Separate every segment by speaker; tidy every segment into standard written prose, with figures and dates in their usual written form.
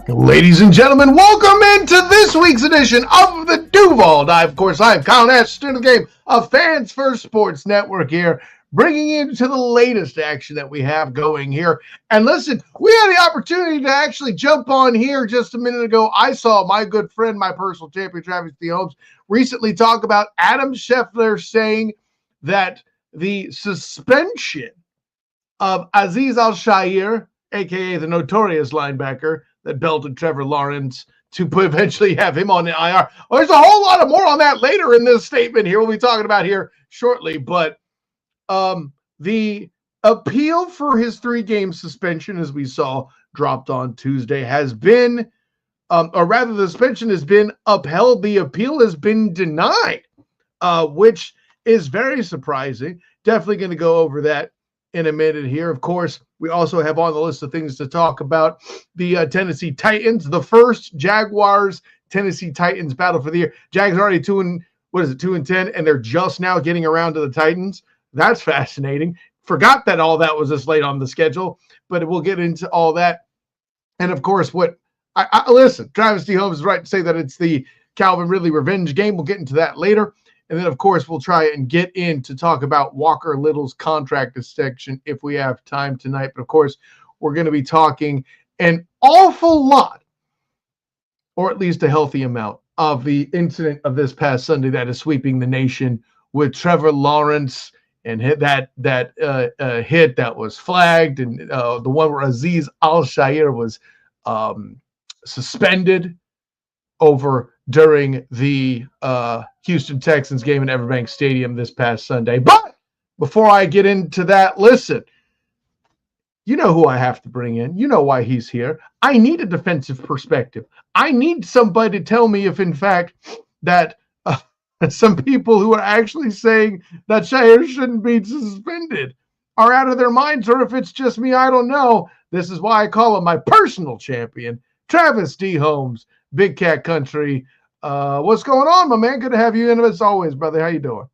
Speaker 1: Ladies and gentlemen, welcome into this week's edition of the Duval Dive. Of course, I'm Kyle Nash, student of the game of Fans First Sports Network here, bringing you to the latest action that we have going here. And listen, we had the opportunity to actually jump on here just a minute ago. I saw my good friend, my personal champion, Travis Holmes, recently talk about Adam Schefter saying that the suspension of Azeez Al-Shaair, a.k.a. the notorious linebacker that belted Trevor Lawrence to eventually have him on the IR. Well, there's a whole lot of more on that later in this statement here. We'll be talking about here shortly. But the appeal for his 3-game suspension, as we saw, dropped on Tuesday, has been, or rather the suspension has been upheld. The appeal has been denied, which is very surprising. Definitely going to go over that in a minute here. Of course, we also have on the list of things to talk about the Tennessee Titans, the first Jaguars Tennessee Titans battle for the year. Jags are already 2-10, and they're just now getting around to the Titans. That's fascinating. Forgot that all that was this late on the schedule, but we'll get into all that. And of course, listen, Travis D. Holmes is right to say that it's the Calvin Ridley revenge game. We'll get into that later. And then, of course, we'll try and get in to talk about Walker Little's contract section if we have time tonight. But, of course, we're going to be talking an awful lot, or at least a healthy amount, of the incident of this past Sunday that is sweeping the nation with Trevor Lawrence and hit that hit that was flagged, and the one where Azeez Al-Shaair was suspended over during the Houston Texans game in Everbank Stadium this past Sunday. But before I get into that, listen, you know who I have to bring in. You know why he's here. I need a defensive perspective. I need somebody to tell me if, in fact, that some people who are actually saying that Shaair shouldn't be suspended are out of their minds, or if it's just me, I don't know. This is why I call him my personal champion, Travis D. Holmes, Big Cat Country. What's going on, my man? Good to have you in as always, brother. How you doing?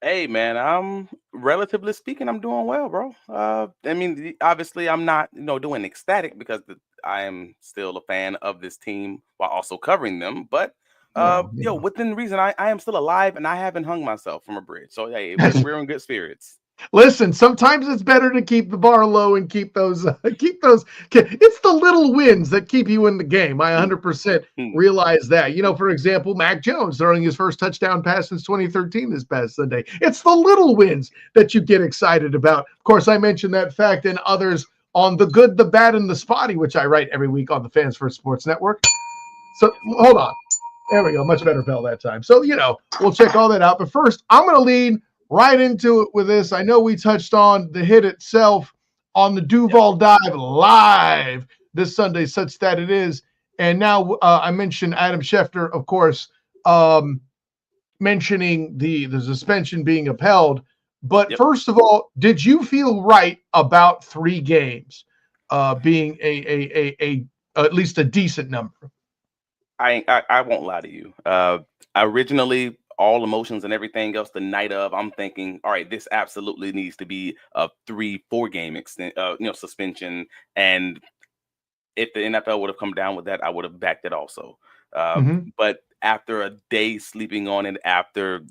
Speaker 2: Hey, man, I'm relatively speaking, I'm doing well, bro. I mean, obviously, I'm not, doing ecstatic because I am still a fan of this team while also covering them. But, within reason, I am still alive and I haven't hung myself from a bridge. So, hey, we're in good spirits.
Speaker 1: Listen, sometimes it's better to keep the bar low and keep those. It's the little wins that keep you in the game. I 100% realize that. For example, Mac Jones throwing his first touchdown pass since 2013 this past Sunday. It's the little wins that you get excited about. Of course, I mentioned that fact and others on the good, the bad, and the spotty, which I write every week on the Fans First Sports Network. So hold on. There we go. Much better bell that time. So, we'll check all that out. But first, I'm going to lead right into it with this. I know we touched on the hit itself on the Duval Dive live this Sunday, such that it is. And now I mentioned Adam Schefter, of course, mentioning the suspension being upheld. But first of all, did you feel right about 3 games being a at least a decent number?
Speaker 2: I won't lie to you. Originally, all emotions and everything else the night of, I'm thinking, all right, this absolutely needs to be a 3-4 game suspension. And if the NFL would have come down with that, I would have backed it also. But after a day sleeping on it, after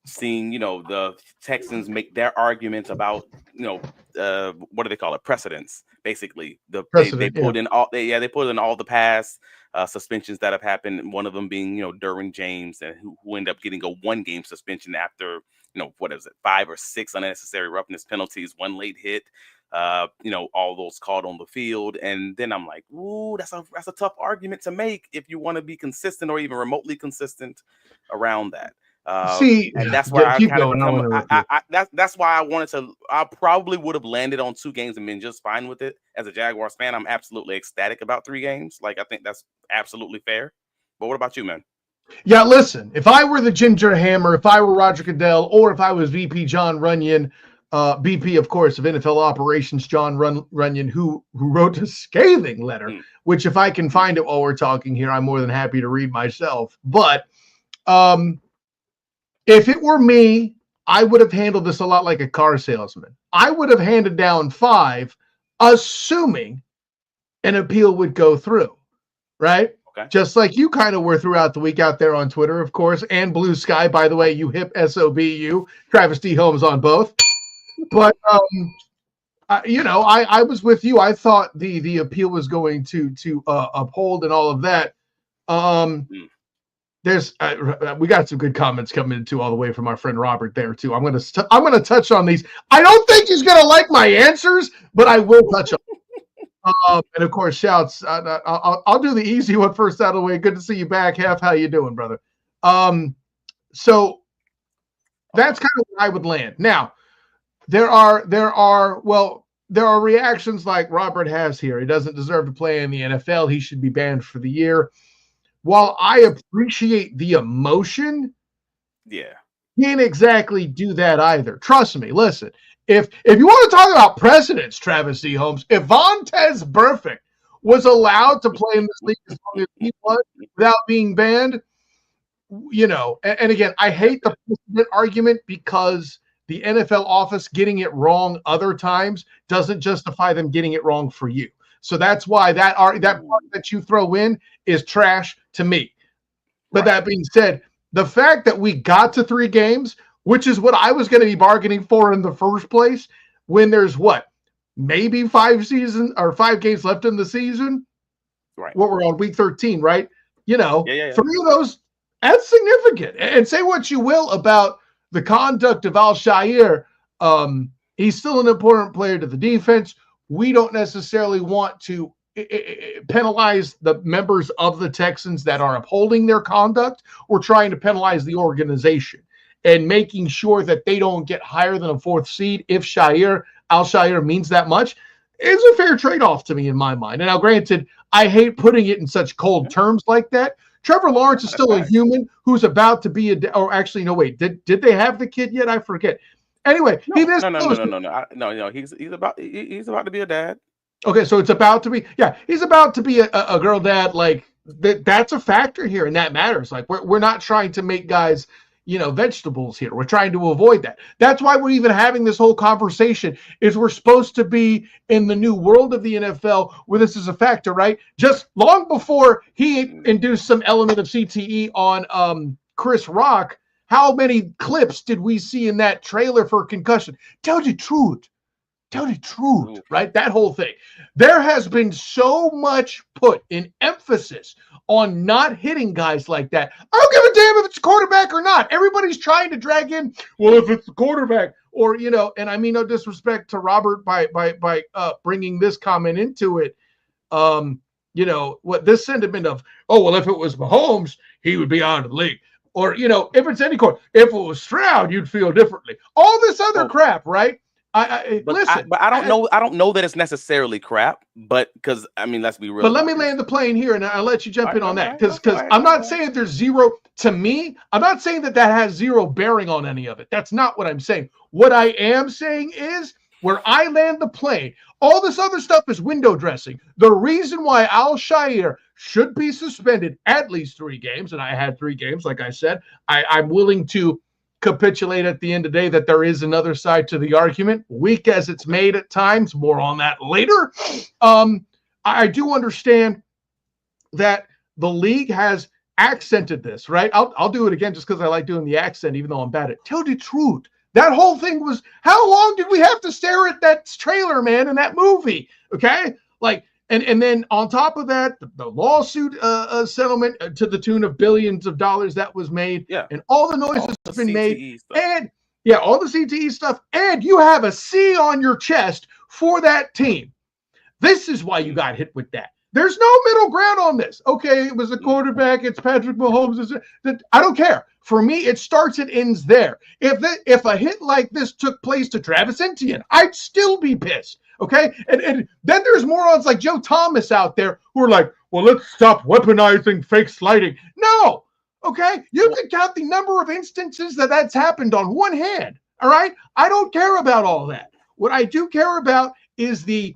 Speaker 2: seeing, the Texans make their arguments about, what do they call it? Precedents, basically. They pulled in all they pulled in all the past suspensions that have happened. One of them being, Derwin James, and who ended up getting a 1-game suspension after, 5 or 6 unnecessary roughness penalties, 1 late hit, all those called on the field. And then I'm like, ooh, that's a tough argument to make if you want to be consistent or even remotely consistent around that. And that's why that's why I wanted to. I probably would have landed on 2 games and been just fine with it. As a Jaguars fan, I'm absolutely ecstatic about 3 games. Like, I think that's absolutely fair. But what about you, man?
Speaker 1: Yeah, listen, if I were the Ginger Hammer, if I were Roger Goodell, or if I was VP John Runyon, BP, of course, of NFL operations, John Runyon, who wrote a scathing letter, which if I can find it while we're talking here, I'm more than happy to read myself. But if it were me, I would have handled this a lot like a car salesman. I would have handed down 5, assuming an appeal would go through. right?
Speaker 2: Okay.
Speaker 1: Just like you kind of were throughout the week out there on Twitter, of course, and Blue Sky. By the way, you hip SOB, you Travis D. Holmes on both. But I was with you. I thought the appeal was going to uphold and all of that. There's we got some good comments coming in too, all the way from our friend Robert there too. I'm gonna touch on these. I don't think he's gonna like my answers, but I will touch on. And of course, shouts. I'll do the easy one first out of the way. Good to see you back, Hef. How you doing, brother? So that's kind of where I would land. Now, there are reactions like Robert has here. He doesn't deserve to play in the NFL. He should be banned for the year. While I appreciate the emotion, can't exactly do that either. Trust me. Listen, if you want to talk about precedents, Travis D. Holmes, if Vontaze Burfict was allowed to play in this league as long as he was without being banned, and again, I hate the precedent argument because the NFL office getting it wrong other times doesn't justify them getting it wrong for you. So that's why that part that you throw in is trash to me. But that being said, the fact that we got to 3 games, which is what I was going to be bargaining for in the first place, when there's maybe 5 games left in the season.
Speaker 2: Right.
Speaker 1: What we're on week 13, right? 3 of those, that's significant. And say what you will about the conduct of Al-Shaair. He's still an important player to the defense. We don't necessarily want to penalize the members of the Texans that are upholding their conduct. We're trying to penalize the organization and making sure that they don't get higher than a 4th seed if Al-Shaair means that much. Is a fair trade-off to me in my mind. And now, granted, I hate putting it in such cold terms like that. Trevor Lawrence is still a human who's about to be did they have the kid yet? I forget. Anyway,
Speaker 2: no. He's about to be a dad.
Speaker 1: Okay, so it's about to be, he's about to be a girl dad. Like that's a factor here, and that matters. Like we're not trying to make guys, vegetables here. We're trying to avoid that. That's why we're even having this whole conversation. Is we're supposed to be in the new world of the NFL where this is a factor, right? Just long before he induced some element of CTE on Chris Rock. How many clips did we see in that trailer for concussion? Tell the truth, right? That whole thing. There has been so much put in emphasis on not hitting guys like that. I don't give a damn if it's a quarterback or not. Everybody's trying to drag in, well, if it's the quarterback or, and I mean no disrespect to Robert by bringing this comment into it. What this sentiment of, oh, well, if it was Mahomes, he would be out of the league. Or, if it's any court, if it was Stroud, you'd feel differently. All this other crap, right? I don't know that it's necessarily crap, but because let's be real. But let me land the plane here, and I'll let you jump in on that because I'm not saying there's zero to me. I'm not saying that has zero bearing on any of it. That's not what I'm saying. What I am saying is where I land the plane. All this other stuff is window dressing. The reason why Al-Shaair should be suspended at least 3 games, and I had 3 games, like I said, I'm willing to capitulate at the end of the day that there is another side to the argument, weak as it's made at times. More on that later. I do understand that the league has accented this, right? I'll do it again just because I like doing the accent, even though I'm bad at it. Tell the truth. That whole thing was, how long did we have to stare at that trailer, man, in that movie? Okay? And then on top of that, the lawsuit settlement to the tune of billions of dollars that was made, and all the noises that's been made, and all the CTE stuff, and you have a C on your chest for that team. This is why you got hit with that. There's no middle ground on this. Okay, it was a quarterback. It's Patrick Mahomes. I don't care. For me, it starts and ends there. If a hit like this took place to Travis Etienne, I'd still be pissed. Okay, and then there's morons like Joe Thomas out there who are like, well, let's stop weaponizing fake sliding. No, okay, you can count the number of instances that's happened on one hand. All right, I don't care about all that. What I do care about is the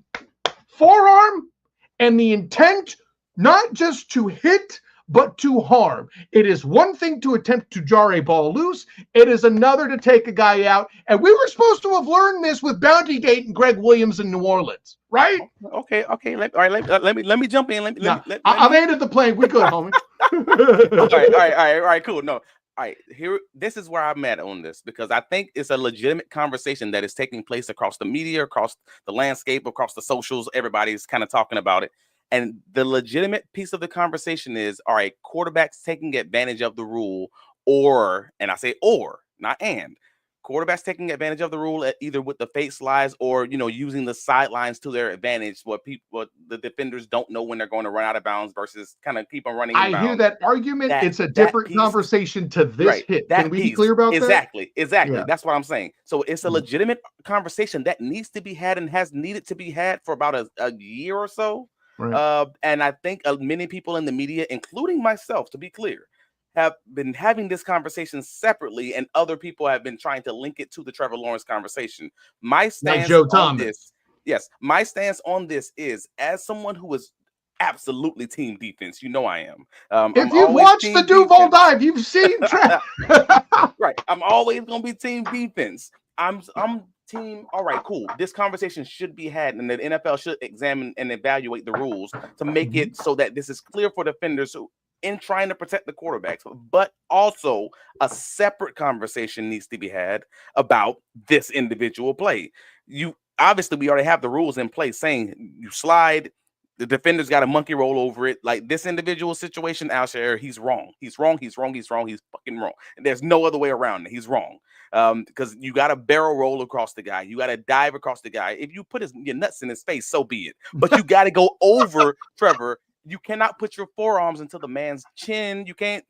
Speaker 1: forearm and the intent, not just to hit but to harm. It is one thing to attempt to jar a ball loose. It is another to take a guy out. And we were supposed to have learned this with Bounty Gate and Greg Williams in New Orleans, right?
Speaker 2: Okay. Let me jump in.
Speaker 1: I landed the plane. We good, homie.
Speaker 2: All right, cool. No. All right, this is where I'm at on this, because I think it's a legitimate conversation that is taking place across the media, across the landscape, across the socials. Everybody's kind of talking about it. And the legitimate piece of the conversation is, all right, quarterbacks taking advantage of the rule, and I say or, not and, quarterbacks taking advantage of the rule either with the fake slides or, using the sidelines to their advantage, what the defenders don't know when they're going to run out of bounds versus kind of keep on running.
Speaker 1: I hear that argument. It's a different conversation to this hit. Can we be clear about that?
Speaker 2: Exactly. Yeah. That's what I'm saying. So it's a legitimate conversation that needs to be had and has needed to be had for about a year or so. Right. And I think many people in the media, including myself, to be clear, have been having this conversation separately, and other people have been trying to link it to the Trevor Lawrence conversation. My stance on this, my stance on this is, as someone who is absolutely team defense, I am.
Speaker 1: If you've watched the Duval dive, you've seen Trevor.
Speaker 2: Right. I'm always gonna be team defense. I'm team. All right, cool. This conversation should be had, and the NFL should examine and evaluate the rules to make it so that this is clear for defenders who, in trying to protect the quarterbacks, but also a separate conversation needs to be had about this individual play. We already have the rules in place saying you slide, the defender's got a monkey roll over it. Like this individual situation, Al-Shaair, he's wrong. He's fucking wrong. And there's no other way around it. He's wrong. Because you got to barrel roll across the guy. You got to dive across the guy. If you put your nuts in his face, so be it. But you got to go over Trevor. You cannot put your forearms into the man's chin. You can't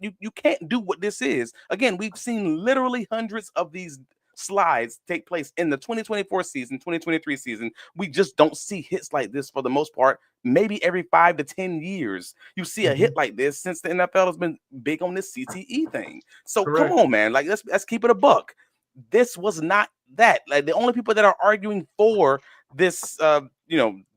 Speaker 2: do what this is. Again, we've seen literally hundreds of these slides take place in the 2024 season, 2023 season. We just don't see hits like this for the most part. Maybe every 5 to 10 years, you see a hit like this since the NFL has been big on this CTE thing. So Correct. Come on, man. Like let's keep it a buck. This was not that. Like the only people that are arguing for this,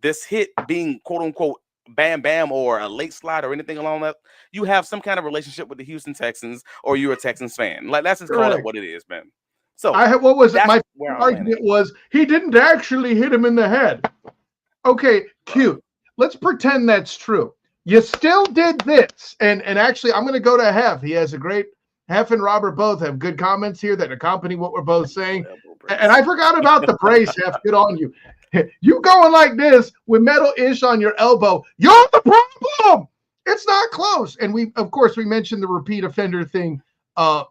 Speaker 2: this hit being quote unquote bam bam or a late slide or anything along that, you have some kind of relationship with the Houston Texans or you're a Texans fan. Like that's just call it what it is, man. So
Speaker 1: what was it? My argument was he didn't actually hit him in the head. Okay, cute. Let's pretend that's true. You still did this, and actually I'm going to go to Hef. He has a great Hef and Robert both have good comments here that accompany what we're both saying. And I forgot about the brace, Hef. Good on you. You going like this with metal-ish on your elbow, you're the problem. It's not close. And we mentioned the repeat offender thing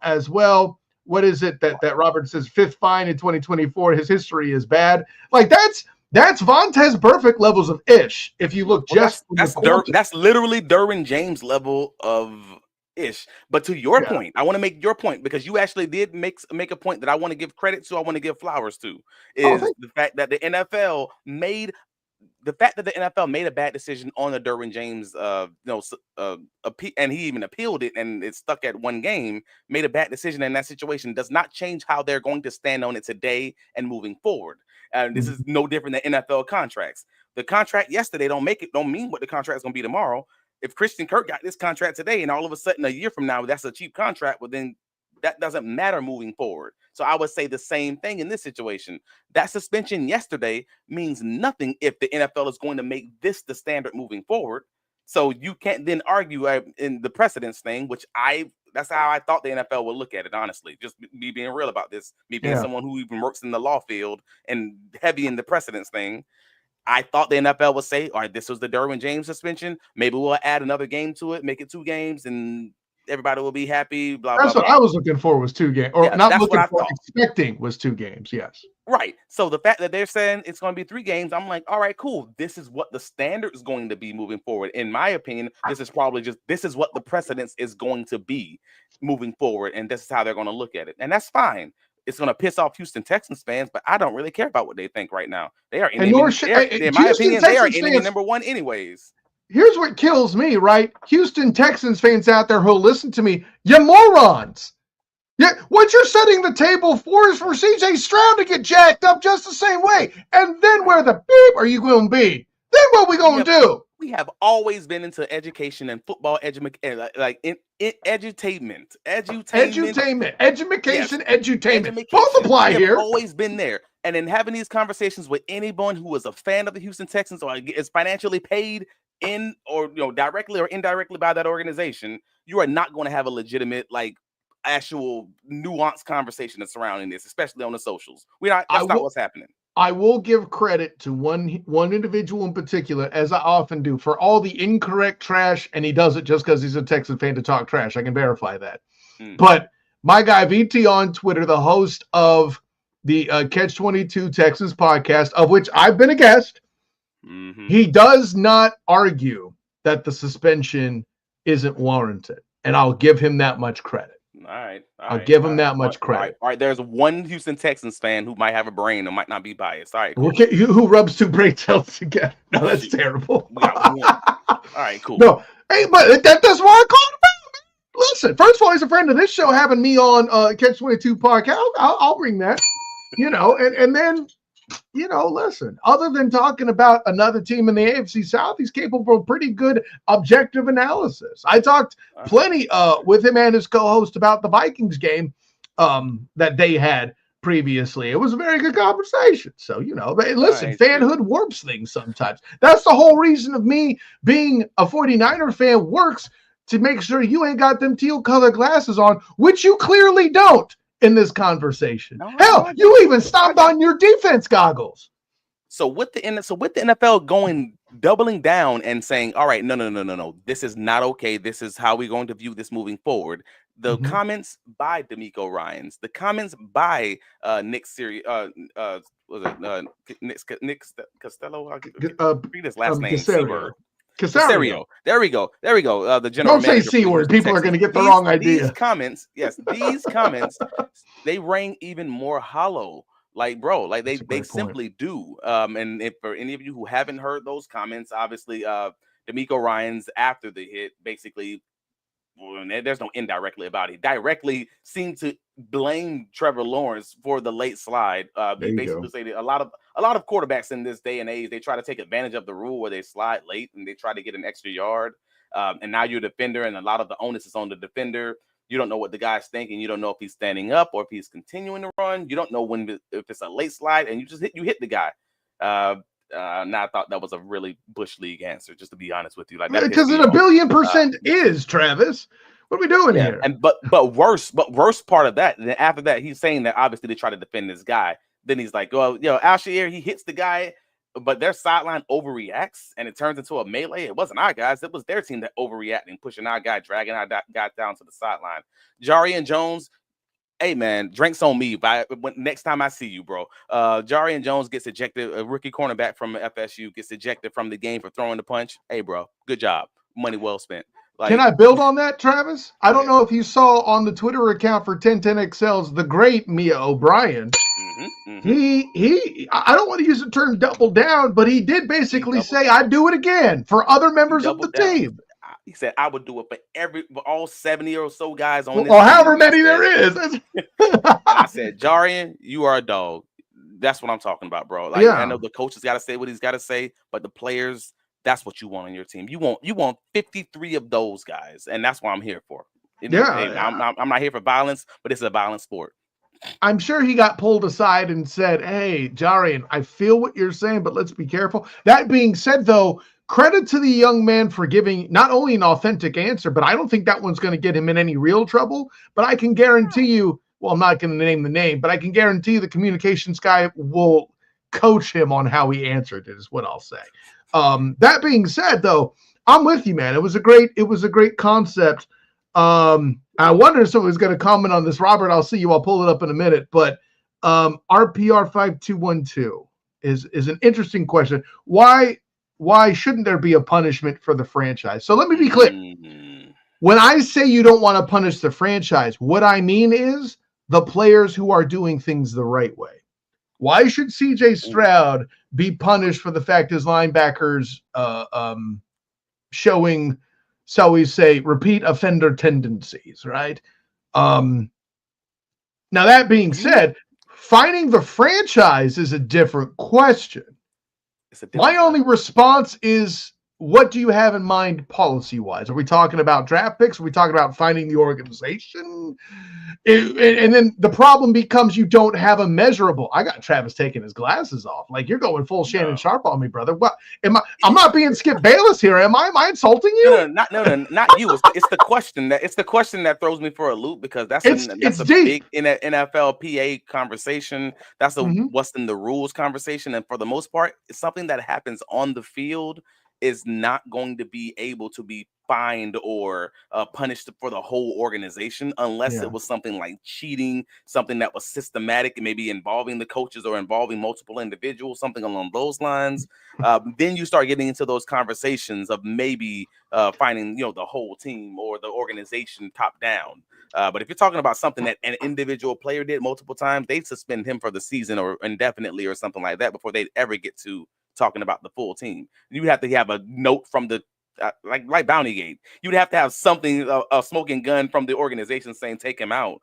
Speaker 1: as well. What is it that Robert says? 5th fine in 2024. His history is bad. Like that's Vontaze Burfict levels of ish. If you look
Speaker 2: that's literally Derwin James level of ish. But to your point, I want to make your point because you actually did make a point that I want to give credit to. I want to give flowers to is the fact that the NFL made a bad decision on the Derwin James, and he even appealed it, and it stuck at 1 game. Made a bad decision in that situation does not change how they're going to stand on it today and moving forward. And this is no different than NFL contracts. The contract yesterday don't mean what the contract is going to be tomorrow. If Christian Kirk got this contract today and all of a sudden a year from now that's a cheap contract, well then that doesn't matter moving forward. So I would say the same thing in this situation. That suspension yesterday means nothing if the NFL is going to make this the standard moving forward. So you can't then argue in the precedence thing, which that's how I thought the NFL would look at it, honestly. Just me being real about this, me being someone who even works in the law field and heavy in the precedence thing. I thought the NFL would say, all right, this was the Derwin James suspension. Maybe we'll add another game to it, make it 2 games, and everybody will be happy.
Speaker 1: That's what I was looking for was 2 games. Or not looking for, expecting was 2 games, yes.
Speaker 2: Right. So the fact that they're saying it's going to be 3 games, I'm like, all right, cool. This is what the standard is going to be moving forward. In my opinion, this is what the precedence is going to be moving forward, and this is how they're going to look at it. And that's fine. It's going to piss off Houston Texans fans, but I don't really care about what they think right now. They are, in my opinion, they are enemy number 1 anyways.
Speaker 1: Here's what kills me, right? Houston Texans fans out there who'll listen to me, you morons. Yeah, what you're setting the table for is for CJ Stroud to get jacked up just the same way. And then where the beep are you going to be? Then what we going to do?
Speaker 2: We have always been into education and football, edutainment. Yes,
Speaker 1: Edutainment. Both
Speaker 2: education.
Speaker 1: apply
Speaker 2: We have
Speaker 1: here.
Speaker 2: always been there. And in having these conversations with anyone who is a fan of the Houston Texans or is financially paid in or directly or indirectly by that organization, you are not going to have a legitimate, actual nuanced conversation surrounding this, especially on the socials. That's not what's happening.
Speaker 1: I will give credit to one individual in particular, as I often do, for all the incorrect trash, and he does it just because he's a Texas fan to talk trash. I can verify that. But my guy VT on Twitter, the host of the Catch 22 Texas podcast, of which I've been a guest, he does not argue that the suspension isn't warranted, and I'll give him that much credit.
Speaker 2: I'll
Speaker 1: give him that much credit.
Speaker 2: All right, there's one Houston Texans fan who might have a brain and might not be biased. All right, cool.
Speaker 1: Okay, who rubs two brain cells together? No, that's terrible.
Speaker 2: We got one. All right, cool.
Speaker 1: No, hey, but that's why I called him out. Listen, first of all, he's a friend of this show, having me on Catch 22 podcast. I'll bring that, and then, listen, other than talking about another team in the AFC South, he's capable of pretty good objective analysis. I talked plenty with him and his co-host about the Vikings game that they had previously. It was a very good conversation. So, listen, fanhood warps things sometimes. That's the whole reason of me being a 49er fan, works to make sure you ain't got them teal color glasses on, which you clearly don't in this conversation. Hell, you even stomped on your defense goggles.
Speaker 2: So with the NFL doubling down and saying, all right, no, this is not okay. This is how we're going to view this moving forward. The comments by D'Amico Ryans, the comments by Nick Costello. Read his last name. Casario. There we go. The general
Speaker 1: Don't say C word. People are going to get the wrong idea.
Speaker 2: These comments, they rang even more hollow. They simply do. And if for any of you who haven't heard those comments, obviously, D'Amico Ryans after the hit, basically, there's no indirectly about it. Directly seemed to blame Trevor Lawrence for the late slide. They basically say that a lot of quarterbacks in this day and age, they try to take advantage of the rule where they slide late and they try to get an extra yard. And now you're a defender, and a lot of the onus is on the defender. You don't know what the guy's thinking. You don't know if he's standing up or if he's continuing to run. You don't know if it's a late slide, and you hit the guy. Now I thought that was a really Bush League answer, just to be honest with you.
Speaker 1: Because it 1,000,000,000% is, Travis. What are we doing here?
Speaker 2: And but worse part of that, then after that, he's saying that obviously they try to defend this guy. Then he's like, well, Al-Shaair, he hits the guy, but their sideline overreacts and it turns into a melee. It wasn't our guys, it was their team that overreacting, pushing our guy, dragging our guy down to the sideline. Jarian Jones, hey man, drinks on me. Next time I see you, bro. Jarian Jones gets ejected. A rookie cornerback from FSU gets ejected from the game for throwing the punch. Hey, bro, good job. Money well spent.
Speaker 1: Can I build on that, Travis? I don't know if you saw on the Twitter account for 1010XL's the great Mia O'Brien. He I don't want to use the term double down, but he did basically say, I'd do it again for other members of the team.
Speaker 2: He said, I would do it for all 70 or so guys on this.
Speaker 1: Or however many there is.
Speaker 2: And I said, Jarian, you are a dog. That's what I'm talking about, bro. I know the coach has got to say what he's got to say, but the players, that's what you want on your team. You want 53 of those guys, and that's what I'm here for. I'm not here for violence, but it's a violent sport.
Speaker 1: I'm sure he got pulled aside and said, hey, Jarian, I feel what you're saying, but let's be careful. That being said, though, credit to the young man for giving not only an authentic answer, but I don't think that one's going to get him in any real trouble. But I can guarantee you, well, I'm not going to name the name, but I can guarantee you the communications guy will coach him on how he answered it, is what I'll say. That being said, though, I'm with you, man. It was a great concept. I wonder if someone's going to comment on this. Robert, I'll see you. I'll pull it up in a minute. But RPR 5212 is an interesting question. Why shouldn't there be a punishment for the franchise? So let me be clear. When I say you don't want to punish the franchise, what I mean is the players who are doing things the right way. Why should CJ Stroud be punished for the fact his linebackers showing, shall we say, repeat offender tendencies, right? Now, that being said, fining the franchise is a different question. My only response is what do you have in mind policy-wise? Are we talking about draft picks? Are we talking about finding the organization? And then the problem becomes you don't have a measurable. I got Travis taking his glasses off. Like, you're going full Shannon Sharp on me, brother. What am I? I'm not being Skip Bayless here, am I? Am I insulting you?
Speaker 2: No, not you. It's the question that throws me for a loop, because that's a
Speaker 1: deep.
Speaker 2: big NFLPA conversation. That's a
Speaker 1: Mm-hmm.
Speaker 2: what's in the rules conversation, and for the most part, it's something that happens on the field is not going to be able to be fined or punished for the whole organization unless it was something like cheating, something that was systematic and maybe involving the coaches or involving multiple individuals, something along those lines. Then you start getting into those conversations of maybe finding, the whole team or the organization top down. But if you're talking about something that an individual player did multiple times, they suspend him for the season or indefinitely or something like that before they'd ever get to talking about the full team. You have to have a note from the like Bountygate. You'd have to have something, a smoking gun from the organization saying take him out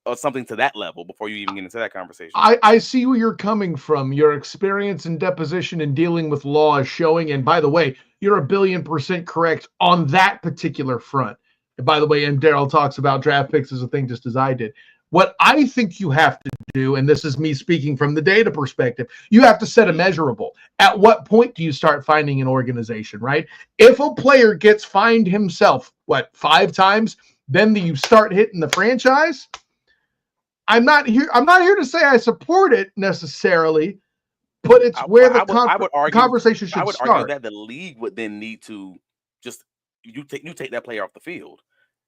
Speaker 2: or something to that level before you even get into that conversation.
Speaker 1: I see where you're coming from. Your experience in deposition and dealing with law is showing. And by the way, you're 1,000,000,000% correct on that particular front. And by the way, and Daryl talks about draft picks as a thing just as I did. What I think you have to do, and this is me speaking from the data perspective, you have to set a measurable. At what point do you start finding an organization, right? If a player gets fined himself, 5 times, then you start hitting the franchise. I'm not here to say I support it necessarily, but it's where the conversation should start.
Speaker 2: I would argue that the league would then need to just you take that player off the field.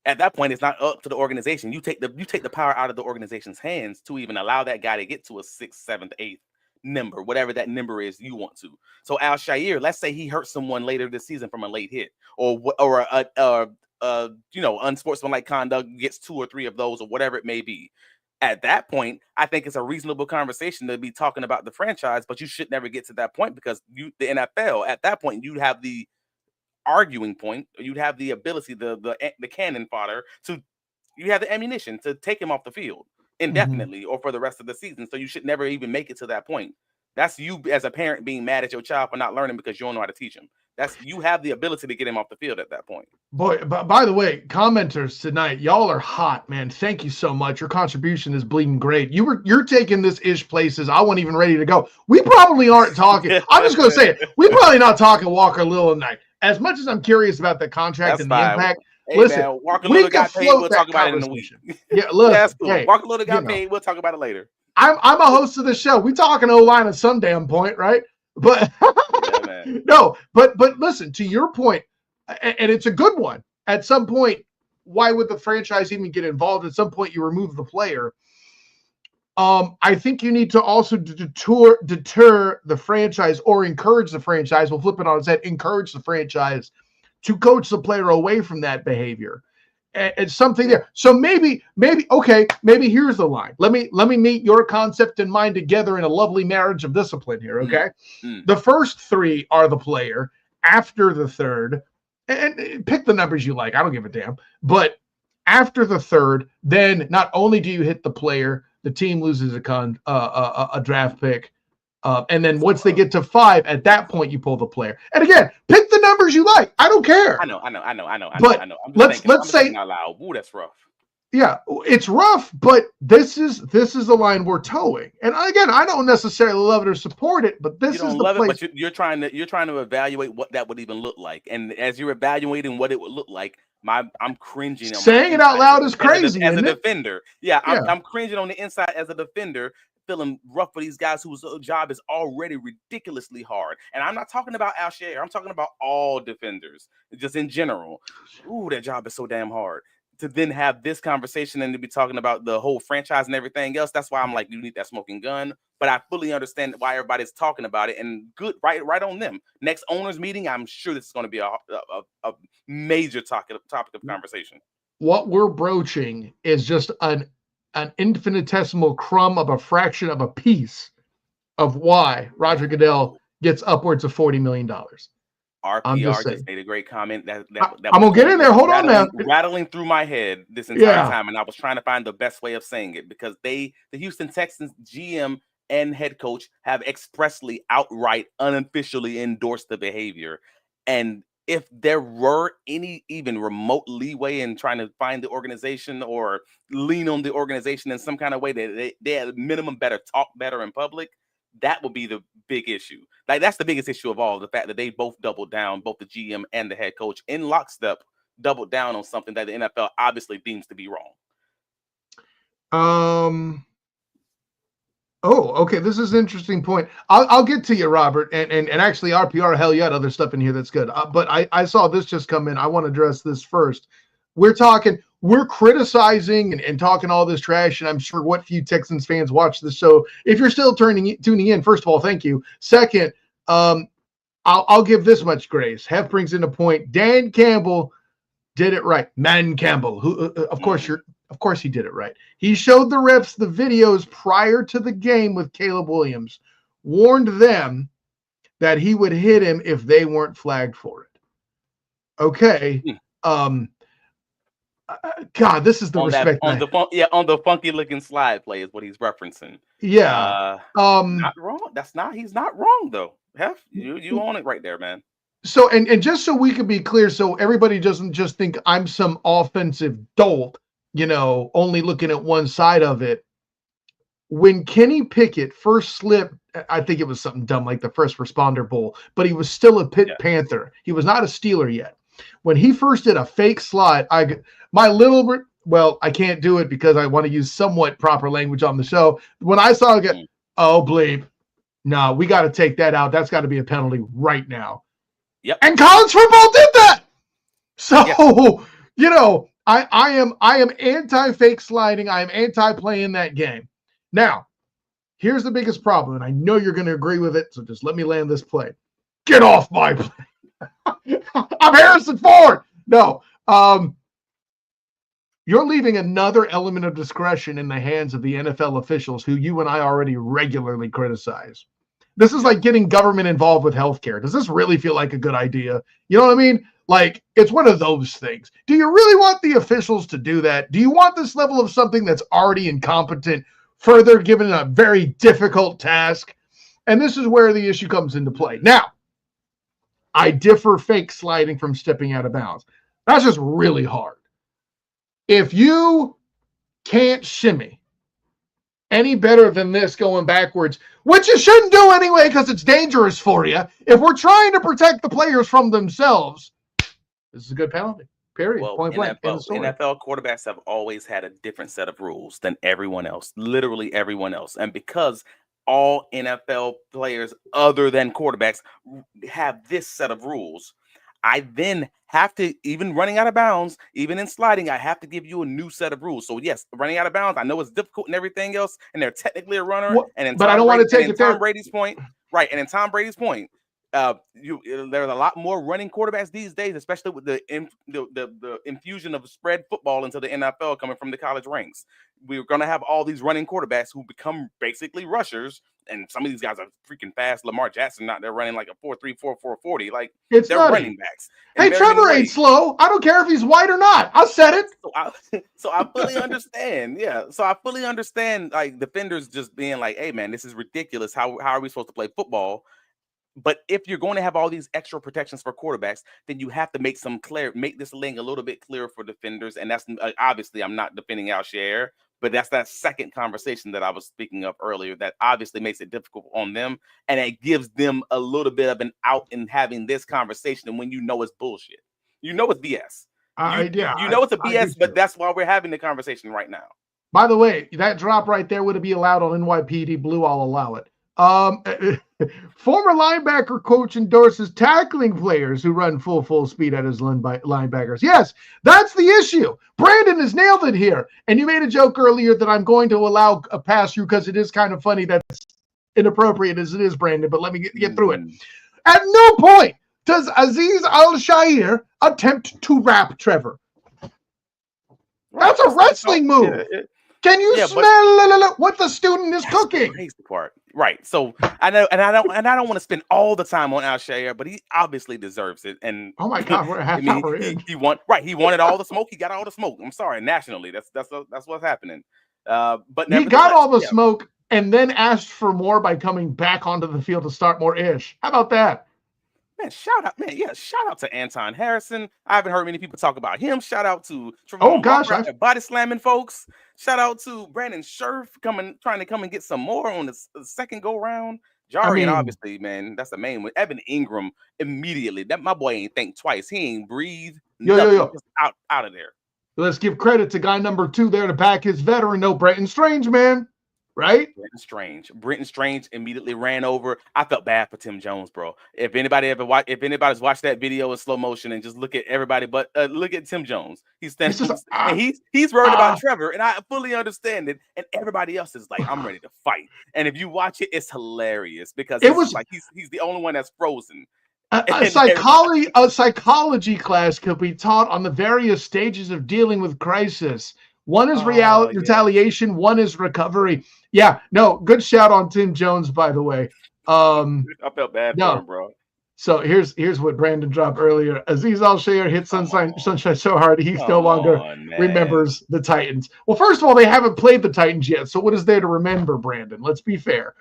Speaker 2: At that point, it's not up to the organization. You take the power out of the organization's hands to even allow that guy to get to a 6th, 7th, 8th number, whatever that number is you want to. So Al-Shaair, let's say he hurts someone later this season from a late hit, or unsportsmanlike conduct, gets 2 or 3 of those, or whatever it may be. At that point, I think it's a reasonable conversation to be talking about the franchise, but you should never get to that point because the NFL, at that point, you have the arguing point, you'd have the ability, the cannon fodder you have the ammunition to take him off the field indefinitely or for the rest of the season. So you should never even make it to that point. That's you as a parent being mad at your child for not learning because you don't know how to teach him. You have the ability to get him off the field at that point.
Speaker 1: Boy, by the way, commenters tonight, y'all are hot, man. Thank you so much. Your contribution is bleeding great. You're taking this ish places I wasn't even ready to go. We probably aren't talking. I'm just gonna say it. We probably not talking Walker Little tonight. As much as I'm curious about the contract and the impact.
Speaker 2: Hey, listen, man, Walker Little got paid. We'll talk about it in a week.
Speaker 1: Yeah, look,
Speaker 2: that's cool. Hey, Walker Little got paid. We'll talk about it later.
Speaker 1: I'm a host of the show. We talking O-line at some damn point, right? But no, but listen, to your point, and it's a good one. At some point, why would the franchise even get involved? At some point, you remove the player. I think you need to also deter the franchise or encourage the franchise. We'll flip it on its head. Encourage the franchise to coach the player away from that behavior. And something there. So maybe here's the line. Let me meet your concept and mine together in a lovely marriage of discipline here. Okay. The first 3 are the player. After the third, and pick the numbers you like. I don't give a damn. But after the third, then not only do you hit the player, the team loses a draft pick. And then once they get to 5, at that point you pull the player. And again, pick the numbers you like. I don't care.
Speaker 2: I know.
Speaker 1: But let's say
Speaker 2: out loud. Ooh, that's rough.
Speaker 1: Yeah, it's rough, but this is the line we're towing. And again, I don't necessarily love it or support it, but this is the place.
Speaker 2: It, but you're trying to evaluate what that would even look like. And as you're evaluating what it would look like, I'm cringing.
Speaker 1: Saying it out loud is crazy.
Speaker 2: As a defender, I'm cringing on the inside as a defender, feeling rough for these guys whose job is already ridiculously hard. And I'm not talking about Al-Shaair. I'm talking about all defenders, just in general. Ooh, that job is so damn hard. To then have this conversation and to be talking about the whole franchise and everything else, that's why I'm like, you need that smoking gun. But I fully understand why everybody's talking about it, and good, right on them. Next owners meeting, I'm sure this is going to be a major topic of conversation.
Speaker 1: What we're broaching is just an infinitesimal crumb of a fraction of a piece of why Roger Goodell gets upwards of $40 million.
Speaker 2: RPR just made a great comment. That
Speaker 1: I'm gonna get in there. Hold on now.
Speaker 2: Rattling through my head this entire time, and I was trying to find the best way of saying it because the Houston Texans GM and head coach have expressly, outright, unofficially endorsed the behavior. And if there were any even remote leeway in trying to find the organization or lean on the organization in some kind of way that they at minimum better talk better in public, that would be the big issue. Like that's the biggest issue of all, the fact that they both doubled down, both the GM and the head coach in lockstep, doubled down on something that the NFL obviously deems to be wrong.
Speaker 1: Oh, okay. This is an interesting point. I'll get to you, Robert. And actually, RPR, hell, you had other stuff in here that's good. But I saw this just come in. I want to address this first. We're criticizing and talking all this trash, and I'm sure what few Texans fans watch this. So if you're still tuning in, first of all, thank you. Second, I'll give this much grace. Hef brings in a point. Dan Campbell did it right. Man Campbell, who of course he did it right. He showed the refs the videos prior to the game with Caleb Williams, warned them that he would hit him if they weren't flagged for it. Okay. God, this is the respect.
Speaker 2: On the funky looking slide play is what he's referencing.
Speaker 1: Yeah.
Speaker 2: Not wrong. He's not wrong though. Hef, you own it right there, man.
Speaker 1: So and just so we can be clear, so everybody doesn't just think I'm some offensive dolt, only looking at one side of it. When Kenny Pickett first slipped, I think it was something dumb like the first responder bowl, but he was still a Panther. He was not a Steeler yet. When he first did a fake slide, I can't do it because I want to use somewhat proper language on the show. When I saw it, oh, bleep. No, we got to take that out. That's got to be a penalty right now.
Speaker 2: Yep.
Speaker 1: And college football did that. So, I am anti-fake sliding. I am anti-playing that game. Now, here's the biggest problem, and I know you're going to agree with it, so just let me land this play. Get off my play. I'm Harrison Ford. No. You're leaving another element of discretion in the hands of the NFL officials who you and I already regularly criticize. This is like getting government involved with healthcare. Does this really feel like a good idea? You know what I mean? Like, it's one of those things. Do you really want the officials to do that? Do you want this level of something that's already incompetent further given a very difficult task? And this is where the issue comes into play. Now, I differ fake sliding from stepping out of bounds. That's just really hard. If you can't shimmy any better than this going backwards, which you shouldn't do anyway because it's dangerous for you, if we're trying to protect the players from themselves, this is a good penalty, period.
Speaker 2: Well,
Speaker 1: point blank.
Speaker 2: NFL quarterbacks have always had a different set of rules than everyone else, literally everyone else. And because all NFL players other than quarterbacks have this set of rules, I then have to, even running out of bounds, even in sliding, I have to give you a new set of rules. So yes, running out of bounds, I know it's difficult and everything else, and they're technically a runner.
Speaker 1: But I don't want to take it there.
Speaker 2: Tom Brady's point, right? And in Tom Brady's point, there's a lot more running quarterbacks these days, especially with the infusion of spread football into the NFL coming from the college ranks. We're going to have all these running quarterbacks who become basically rushers, and some of these guys are freaking fast. Lamar Jackson out there running like a 4.34, 4.40. Like,
Speaker 1: it's
Speaker 2: they're
Speaker 1: nutty.
Speaker 2: running backs.
Speaker 1: Hey, Trevor ain't slow. I don't care if he's white or not. I said it.
Speaker 2: So I fully understand. Yeah. So I fully understand, like, defenders just being like, hey, man, this is ridiculous. How are we supposed to play football? But if you're going to have all these extra protections for quarterbacks, then you have to make this lane a little bit clearer for defenders. And that's obviously, I'm not defending Al-Shaair, but that's that second conversation that I was speaking of earlier that obviously makes it difficult on them. And it gives them a little bit of an out in having this conversation. And when it's bullshit, it's BS. It's a BS, but that's why we're having the conversation right now.
Speaker 1: By the way, that drop right there would be allowed on NYPD Blue. I'll allow it. Former linebacker coach endorses tackling players who run full speed at his linebackers. Yes, that's the issue. Brandon has nailed it here. And you made a joke earlier that I'm going to allow a pass through because it is kind of funny that's inappropriate as it is, Brandon, but let me get through it. At no point does Azeez Al-Shaair attempt to wrap Trevor. That's a wrestling move. Can you smell what the student is cooking?
Speaker 2: Crazy part. Right. So I know, and I don't want to spend all the time on Al-Shaair, but he obviously deserves it. And
Speaker 1: oh my God, we're a half hour in.
Speaker 2: He wanted all the smoke. He got all the smoke. I'm sorry, nationally, that's what's happening. But
Speaker 1: he got all the smoke and then asked for more by coming back onto the field to start more ish. How about that?
Speaker 2: Man, shout out to Anton Harrison. I haven't heard many people talk about him. Shout out to Trevor
Speaker 1: Oh gosh,
Speaker 2: out there body slamming folks. Shout out to Brandon Scherf trying to come and get some more on the second go round. Jari, and obviously, man, that's the main one. Evan Ingram immediately. That my boy ain't think twice. He ain't breathe. Yo. Just out of there.
Speaker 1: Let's give credit to guy number 2 there to back his veteran. No, Brenton Strange, man. Right?
Speaker 2: Brenton Strange immediately ran over. I felt bad for Tim Jones, bro. If anybody's watched that video in slow motion and just look at everybody, but look at Tim Jones. He's standing and he's worried about Trevor, and I fully understand it. And everybody else is like, I'm ready to fight. And if you watch it, it's hilarious because it was like he's the only one that's frozen.
Speaker 1: A psychology class could be taught on the various stages of dealing with crisis. One is retaliation, one is recovery. Yeah, no, good shout on Tim Jones, by the way.
Speaker 2: I felt bad for him, bro.
Speaker 1: So here's what Brandon dropped earlier. Azeez Al-Shaair hit Sunshine so hard he no longer remembers the Titans. Well, first of all, they haven't played the Titans yet, so what is there to remember, Brandon? Let's be fair.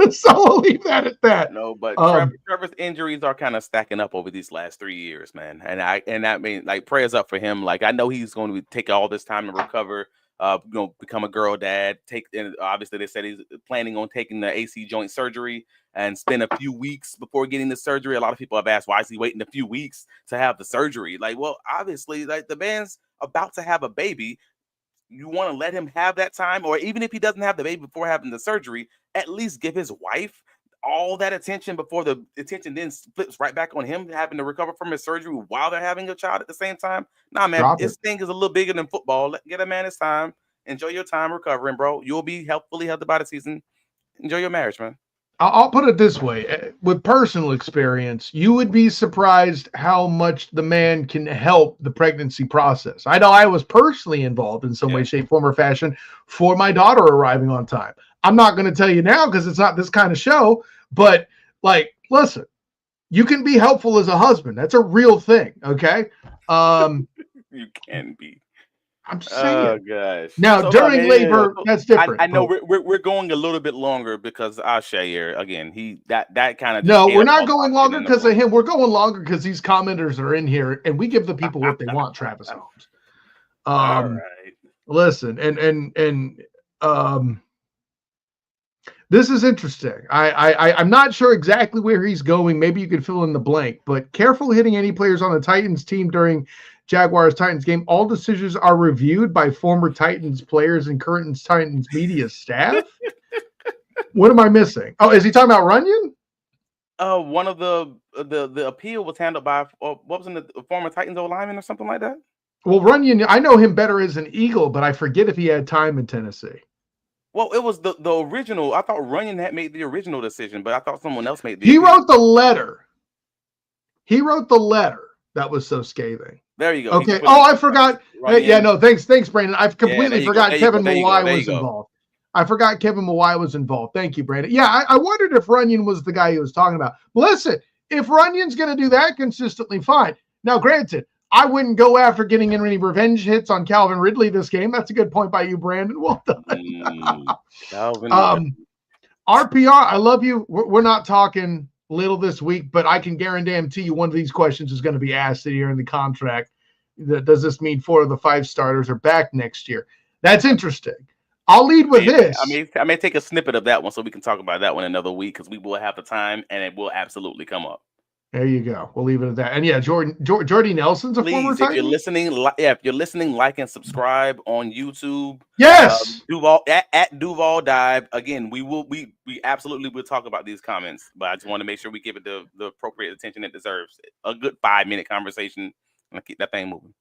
Speaker 1: So I'll leave that at that.
Speaker 2: No, but Trevor's injuries are kind of stacking up over these last 3 years, man. And I mean, like, prayers up for him. Like, I know he's going to take all this time to recover, become a girl dad. And obviously they said he's planning on taking the AC joint surgery and spend a few weeks before getting the surgery. A lot of people have asked, why is he waiting a few weeks to have the surgery? Like, well, obviously, like, the man's about to have a baby. You want to let him have that time, or even if he doesn't have the baby before having the surgery, at least give his wife all that attention before the attention then flips right back on him having to recover from his surgery while they're having a child at the same time. Nah, man, this thing is a little bigger than football. Get a man his time. Enjoy your time recovering, bro. You'll be fully healthy by the season. Enjoy your marriage, man.
Speaker 1: I'll put it this way. With personal experience, you would be surprised how much the man can help the pregnancy process. I know I was personally involved in some way, shape, form, or fashion for my daughter arriving on time. I'm not going to tell you now because it's not this kind of show, but like, listen, you can be helpful as a husband. That's a real thing, okay?
Speaker 2: You can be.
Speaker 1: I'm saying.
Speaker 2: Oh gosh.
Speaker 1: Now so, during labor, that's different.
Speaker 2: I know we're going a little bit longer because Al-Shaair again. That kind of.
Speaker 1: No, we're not going longer because of him. We're going longer because these commenters are in here, and we give the people what they want. Travis Holmes.
Speaker 2: All right.
Speaker 1: Listen, and this is interesting. I'm not sure exactly where he's going. Maybe you could fill in the blank, but careful hitting any players on the Titans team during Jaguars-Titans game. All decisions are reviewed by former Titans players and current Titans media staff. What am I missing? Oh, is he talking about Runyon?
Speaker 2: One of the appeal was handled by what was in the former Titans O-lineman or something like that?
Speaker 1: Well, Runyon, I know him better as an Eagle, but I forget if he had time in Tennessee.
Speaker 2: Well, it was the original. I thought Runyon had made the original decision, but I thought someone else made the
Speaker 1: He wrote the letter. He wrote the letter that was so scathing.
Speaker 2: There you go.
Speaker 1: Okay. Oh, I forgot. Hey, yeah, no, thanks, Brandon. I've completely forgot Kevin Mawai was involved. I forgot Kevin Mawai was involved. Thank you, Brandon. Yeah, I wondered if Runyon was the guy he was talking about. Listen, if Runyon's going to do that consistently, fine. Now, granted, I wouldn't go after getting any revenge hits on Calvin Ridley this game. That's a good point by you, Brandon. Well done. RPR, I love you. We're not talking little this week, but I can guarantee you one of these questions is going to be asked here in the contract. Does this mean 4 of the 5 starters are back next year? That's interesting. I'll lead with this.
Speaker 2: I may take a snippet of that one so we can talk about that one another week because we will have the time and it will absolutely come up.
Speaker 1: There you go. We'll leave it at that. And yeah, Jordy Nelson's a former Titan.
Speaker 2: If you're listening, like and subscribe on YouTube.
Speaker 1: Yes.
Speaker 2: Duval at Duval Dive. Again, we absolutely will talk about these comments, but I just want to make sure we give it the appropriate attention it deserves. A good 5-minute conversation and keep that thing moving.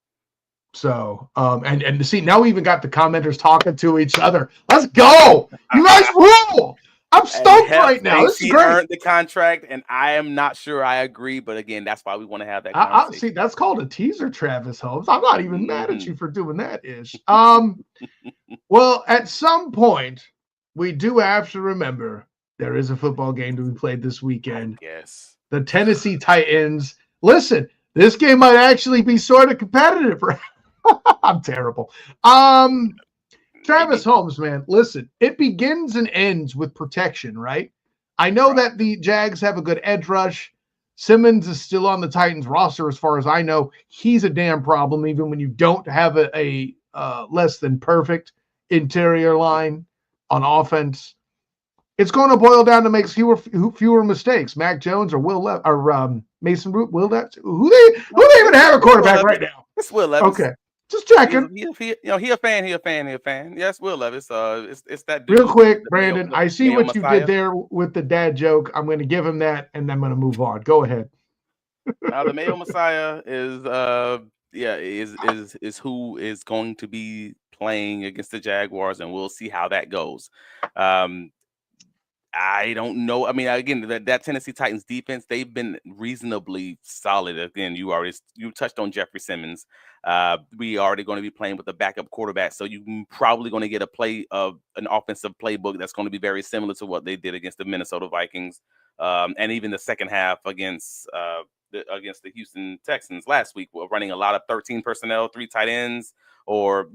Speaker 1: So, and see, now we even got the commenters talking to each other. Let's go. You guys rule. I'm stoked right now. This is great.
Speaker 2: Earned the contract, and I am not sure I agree, but again, that's why we want to have that conversation.
Speaker 1: See, that's called a teaser, Travis Holmes. I'm not even mad at you for doing that ish. Well, at some point, we do have to remember there is a football game to be played this weekend.
Speaker 2: Yes.
Speaker 1: The Tennessee Titans. Listen, this game might actually be sort of competitive. I'm terrible. Travis Holmes, man, listen, it begins and ends with protection, right? I know that the Jags have a good edge rush. Simmons is still on the Titans roster as far as I know. He's a damn problem, even when you don't have a less than perfect interior line on offense. It's going to boil down to make fewer mistakes. Mac Jones or Mason Root, Will that who they even have a quarterback right now?
Speaker 2: It's Will Levis.
Speaker 1: Okay, just checking.
Speaker 2: He a fan. Yes, Will Levis. It's that dude.
Speaker 1: Real quick, Brandon. I see what you did there with the dad joke. I'm going to give him that, and then I'm going to move on. Go ahead.
Speaker 2: Now the Mayo Messiah is who is going to be playing against the Jaguars, and we'll see how that goes. I don't know. I mean, again, that Tennessee Titans defense, they've been reasonably solid. Again, you touched on Jeffrey Simmons. We already going to be playing with a backup quarterback, so you're probably going to get an offensive playbook that's going to be very similar to what they did against the Minnesota Vikings, and even the second half against the Houston Texans last week. We're running a lot of 13 personnel, 3 tight ends, or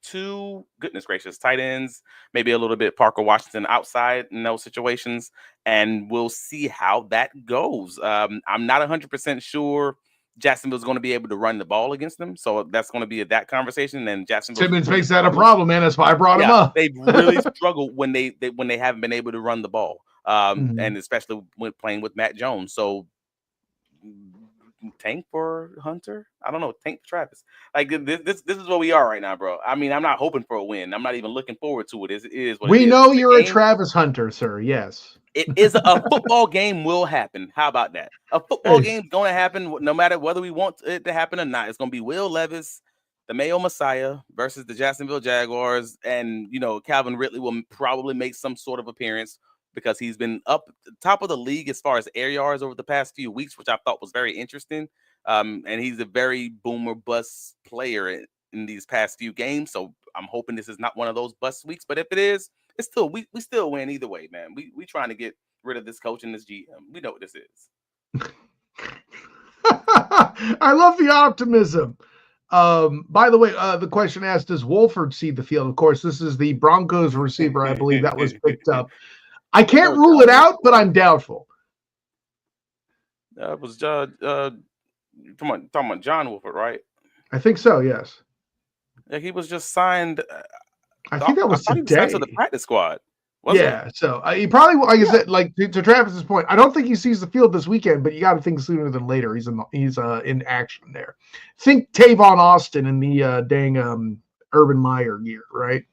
Speaker 2: two goodness gracious tight ends, maybe a little bit Parker Washington outside in those situations, and we'll see how that goes. I'm not 100% sure Jacksonville's going to be able to run the ball against them, so that's going to be that conversation. And Jacksonville
Speaker 1: Simmons makes that a problem, man. That's why I brought him up.
Speaker 2: They've really struggled when they haven't been able to run the ball, and especially when playing with Matt Jones. So tank for Hunter? I don't know. Tank for Travis. Like this is where we are right now, bro. I mean, I'm not hoping for a win. I'm not even looking forward to it. It is what
Speaker 1: we
Speaker 2: it is.
Speaker 1: know you're a Travis Hunter, sir. Yes.
Speaker 2: It is a football game will happen. How about that? A football game's going to happen no matter whether we want it to happen or not. It's going to be Will Levis, the Mayo Messiah versus the Jacksonville Jaguars. And, Calvin Ridley will probably make some sort of appearance because he's been up top of the league as far as air yards over the past few weeks, which I thought was very interesting. And he's a very boomer bust player in these past few games. So I'm hoping this is not one of those bust weeks. But if it is, it's still we still win either way, man. We trying to get rid of this coach and this GM. We know what this is.
Speaker 1: I love the optimism. By the way, the question asked, does Wolford see the field? Of course, this is the Broncos receiver. I believe that was picked up. I can't rule it out, but I'm doubtful.
Speaker 2: That was talking about John Wolford, right?
Speaker 1: I think so. Yes.
Speaker 2: Yeah, he was just signed.
Speaker 1: I think that was today.
Speaker 2: He was signed to the practice squad.
Speaker 1: So he probably, like I said, like to Travis's point, I don't think he sees the field this weekend, but you got to think sooner than later. He's in action there. Think Tavon Austin in the Urban Meyer year, right?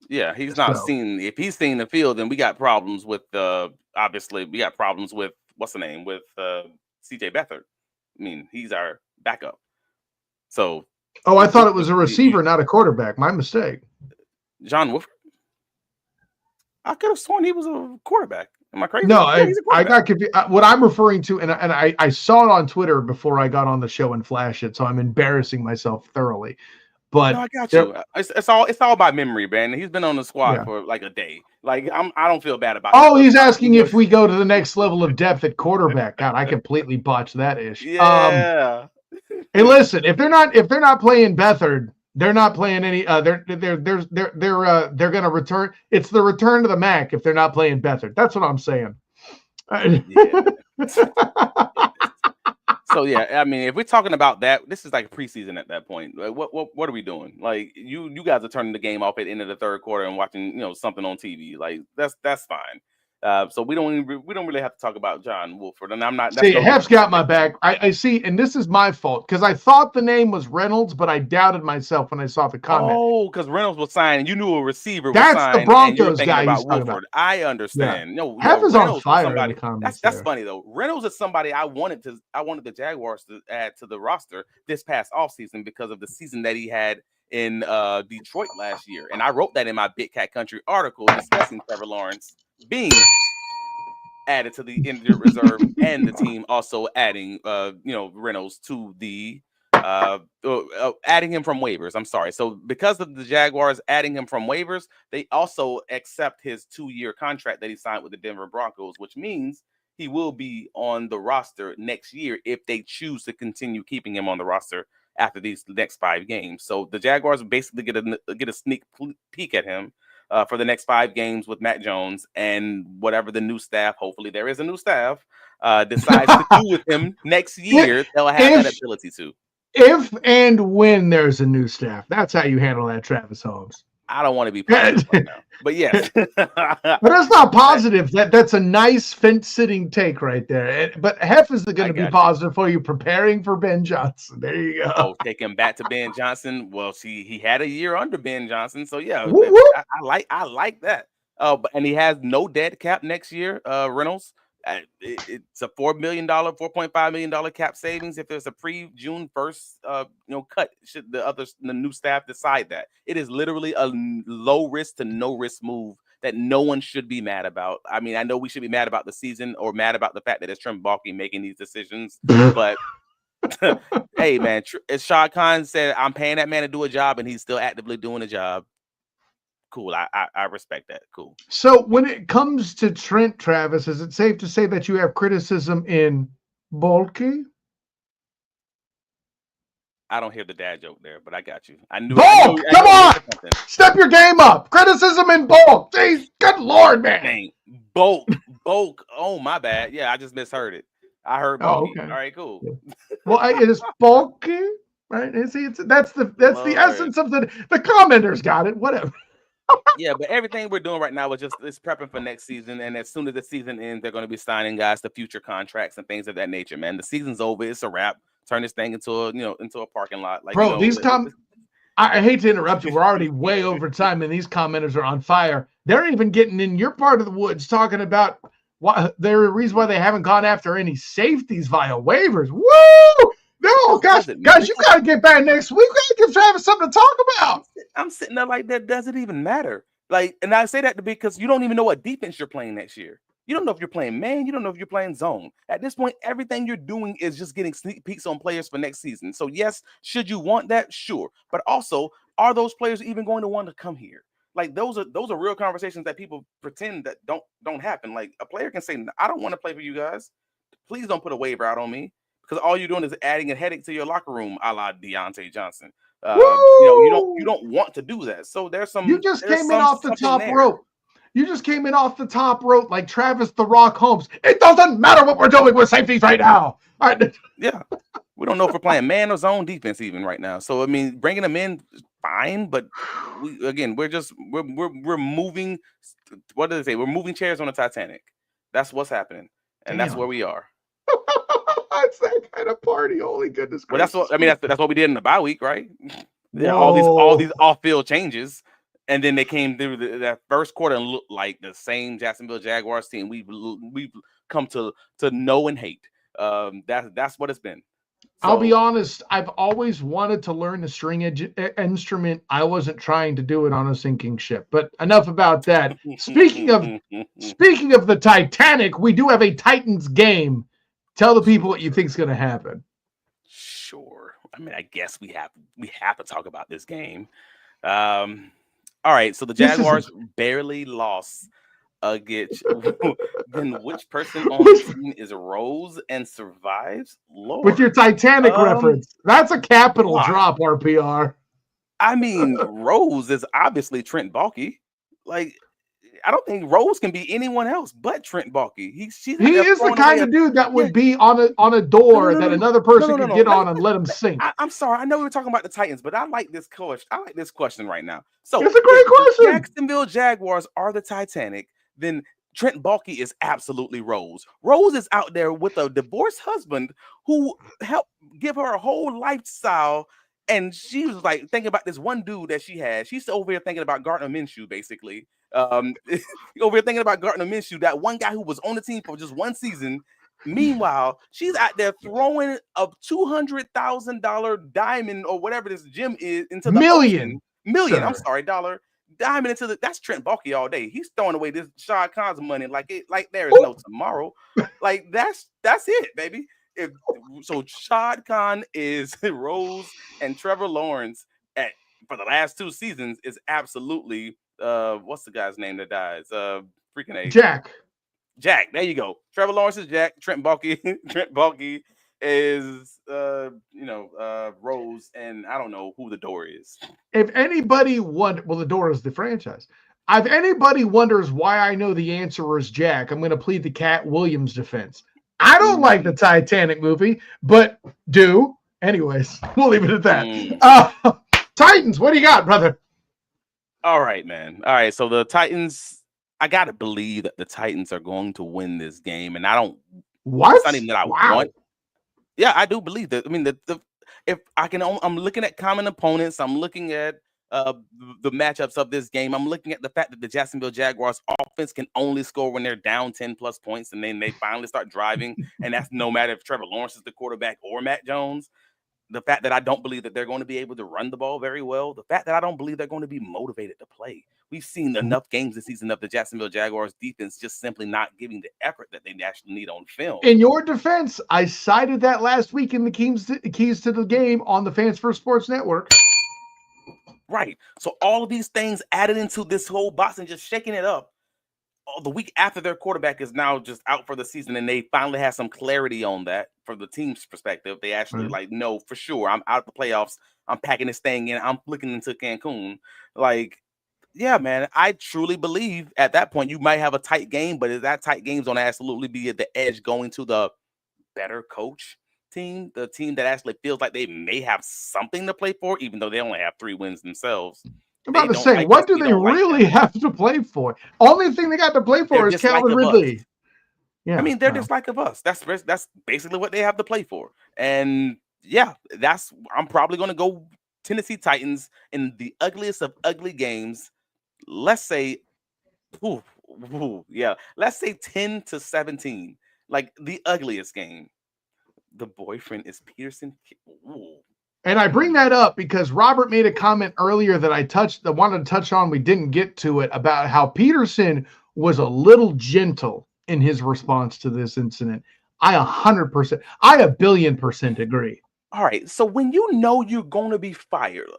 Speaker 2: Yeah, he's not seen. If he's seen the field, then we got problems with obviously we got problems with what's the name with CJ Beathard. I mean, he's our backup. So
Speaker 1: I thought it was a receiver, not a quarterback. My mistake.
Speaker 2: John Wolford. I could have sworn he was a quarterback. Am I crazy?
Speaker 1: No, I got confused. What I'm referring to, and I saw it on Twitter before I got on the show and flashed it, so I'm embarrassing myself thoroughly. But
Speaker 2: no, I got you. It's all by memory, man. He's been on the squad for like a day. Like I don't feel bad about.
Speaker 1: Oh, he's asking if we go to the next level of depth at quarterback. God, I completely botched that issue.
Speaker 2: Yeah.
Speaker 1: Hey, listen, if they're not playing Beathard, they're not playing any. They're going to return. It's the return to the MAC if they're not playing Beathard. That's what I'm saying.
Speaker 2: So yeah, I mean, if we're talking about that, this is like preseason at that point. Like, what are we doing? Like you guys are turning the game off at the end of the third quarter and watching something on TV. Like that's fine. So we don't really have to talk about John Wolford, and I'm not.
Speaker 1: See, Hef's got my back. I see, and this is my fault because I thought the name was Reynolds, but I doubted myself when I saw the comment.
Speaker 2: Oh, because Reynolds was signed, and you knew a receiver was
Speaker 1: signed.
Speaker 2: That's
Speaker 1: the Broncos guy
Speaker 2: about Wolford. I understand.
Speaker 1: Yeah.
Speaker 2: No,
Speaker 1: Hef is on fire.
Speaker 2: Somebody, that's funny though. Reynolds is somebody I wanted the Jaguars to add to the roster this past offseason because of the season that he had in Detroit last year, and I wrote that in my Big Cat Country article discussing Trevor Lawrence being added to the injured reserve, and the team also adding Reynolds to the adding him from waivers. I'm sorry. So because of the Jaguars adding him from waivers, they also accept his 2-year contract that he signed with the Denver Broncos, which means he will be on the roster next year if they choose to continue keeping him on the roster after these next 5 games. So the Jaguars basically get a sneak peek at him. for the next 5 games with Matt Jones, and whatever the new staff, hopefully there is a new staff, decides to do with him next year, they'll have that ability to.
Speaker 1: If and when there's a new staff, that's how you handle that, Travis Holmes.
Speaker 2: I don't want to be positive right now, but yes.
Speaker 1: But that's not positive. That's a nice fence-sitting take right there. But Hef is going to be positive for you, preparing for Ben Johnson. There you go.
Speaker 2: Oh, take him back to Ben Johnson. Well, see, he had a year under Ben Johnson, so yeah, I like that. And he has no dead cap next year. Reynolds. It's a $4.5 million cap savings if there's a pre-June 1st cut. Should the new staff decide that? It is literally a low risk to no risk move that no one should be mad about. I mean, I know we should be mad about the season or mad about the fact that it's Trent Baalke making these decisions, but hey, man, as Shad Khan said, I'm paying that man to do a job, and he's still actively doing a job. Cool. I respect that. Cool.
Speaker 1: So when it comes to Trent, Travis, is it safe to say that you have criticism in Baalke?
Speaker 2: I don't hear the dad joke there, but I got you. I knew.
Speaker 1: Bulk, come on, step your game up. Criticism in Bulk. Jeez, good Lord, man.
Speaker 2: Dang. Bulk. Oh, my bad. Yeah, I just misheard it. I heard Bulky. Okay. All right, cool.
Speaker 1: Well, it is bulky, right? That's the essence of the commenters got it. Whatever.
Speaker 2: Yeah, but everything we're doing right now is prepping for next season, and as soon as the season ends, they're going to be signing guys to future contracts and things of that nature. Man, the season's over; it's a wrap. Turn this thing into a parking lot. Like,
Speaker 1: bro, I hate to interrupt you. We're already way over time, and these commenters are on fire. They're even getting in your part of the woods talking about the reason why they haven't gone after any safeties via waivers. Woo! No, guys, you got to get back next week. We got to give Travis something to talk about.
Speaker 2: I'm sitting there like that doesn't even matter. Like, and I say that because you don't even know what defense you're playing next year. You don't know if you're playing man. You don't know if you're playing zone. At this point, everything you're doing is just getting sneak peeks on players for next season. So yes, should you want that? Sure. But also, are those players even going to want to come here? Like, those are real conversations that people pretend that don't happen. Like, a player can say, I don't want to play for you guys. Please don't put a waiver out on me. Because all you're doing is adding a headache to your locker room, a la Deontay Johnson. You don't want to do that. So there's some.
Speaker 1: You just came in off the top rope. You just came in off the top rope like Travis the Rock Holmes. It doesn't matter what we're doing with safeties right now. All right.
Speaker 2: Yeah, we don't know if we're playing man or zone defense even right now. So I mean, bringing them in, fine, but we're moving. What do they say? We're moving chairs on a Titanic. That's what's happening, and that's where we are.
Speaker 1: It's that kind of party. Holy goodness!
Speaker 2: Well, that's what we did in the bye week, right? All these off-field changes, and then they came through that first quarter and looked like the same Jacksonville Jaguars team we've come to know and hate. That's what it's been.
Speaker 1: So, I'll be honest. I've always wanted to learn the string instrument. I wasn't trying to do it on a sinking ship. But enough about that. Speaking of the Titanic, we do have a Titans game. Tell the people what you think is going to happen.
Speaker 2: Sure. I mean, I guess we have to talk about this game. All right. So the Jaguars barely lost against. Then which person on the team is Rose and survives? Lord.
Speaker 1: With your Titanic reference, that's a capital drop. RPR.
Speaker 2: I mean, Rose is obviously Trent Baalke. Like, I don't think Rose can be anyone else but Trent Baalke. He is
Speaker 1: the kind of dude that would be on a door that another person could get on and let him sink.
Speaker 2: I'm sorry. I know we were talking about the Titans, but I like this question. I like this question right now. So
Speaker 1: it's a great question.
Speaker 2: The Jacksonville Jaguars are the Titanic. Then Trent Baalke is absolutely Rose. Rose is out there with a divorced husband who helped give her a whole lifestyle. And she was like thinking about this one dude that she had. She's over here thinking about Gardner Minshew, basically. Over here thinking about Gardner Minshew, that one guy who was on the team for just one season. Meanwhile, she's out there throwing a $200,000 diamond or whatever this gym is into the
Speaker 1: million.
Speaker 2: Sure. I'm sorry, dollar diamond into that's Trent Baalke all day. He's throwing away this Shad Khan's money like there is no tomorrow. Like that's it, baby. So Shad Khan is Rose and Trevor Lawrence for the last 2 seasons is absolutely what's the guy's name that dies? Freaking A. Jack. There you go. Trevor Lawrence is Jack. Trent Baalke is Rose, and I don't know who the door is.
Speaker 1: If anybody the door is the franchise. If anybody wonders why I know the answer is Jack, I'm going to plead the Cat Williams defense. I don't like the Titanic movie, but do. Anyways, we'll leave it at that. Titans, what do you got, brother?
Speaker 2: All right, man. All right, so the Titans, I got to believe that the Titans are going to win this game, and I don't.
Speaker 1: What?
Speaker 2: It's not even that I want. Yeah, I do believe that. I mean, if I can, I'm looking at common opponents. I'm looking at the matchups of this game. I'm looking at the fact that the Jacksonville Jaguars offense can only score when they're down 10 plus points, and then they finally start driving. And that's no matter if Trevor Lawrence is the quarterback or Matt Jones. The fact that I don't believe that they're going to be able to run the ball very well. The fact that I don't believe they're going to be motivated to play. We've seen enough games this season of the Jacksonville Jaguars defense just simply not giving the effort that they actually need on film.
Speaker 1: In your defense, I cited that last week in the keys to the game on the Fans First Sports Network.
Speaker 2: Right. So all of these things added into this whole box and just shaking it up. The week after their quarterback is now just out for the season, and they finally have some clarity on that from the team's perspective. They actually no, for sure, I'm out of the playoffs. I'm packing this thing in. I'm looking into Cancun. Yeah, man, I truly believe at that point you might have a tight game, but that tight game's going to absolutely be at the edge going to the better coach team, the team that actually feels like they may have something to play for, even though they only have 3 wins themselves.
Speaker 1: I'm about to say, what do they really have to play for? Only thing they got to play for is Calvin Ridley.
Speaker 2: Yeah, I mean, they're just like us. That's basically what they have to play for. And yeah, I'm probably going to go Tennessee Titans in the ugliest of ugly games. Let's say, let's say 10-17, like the ugliest game. The boyfriend is Peterson. Ooh.
Speaker 1: And I bring that up because Robert made a comment earlier that I wanted to touch on. We didn't get to it about how Peterson was a little gentle in his response to this incident. I 1,000,000,000% agree.
Speaker 2: All right. So when you know you're going to be fired,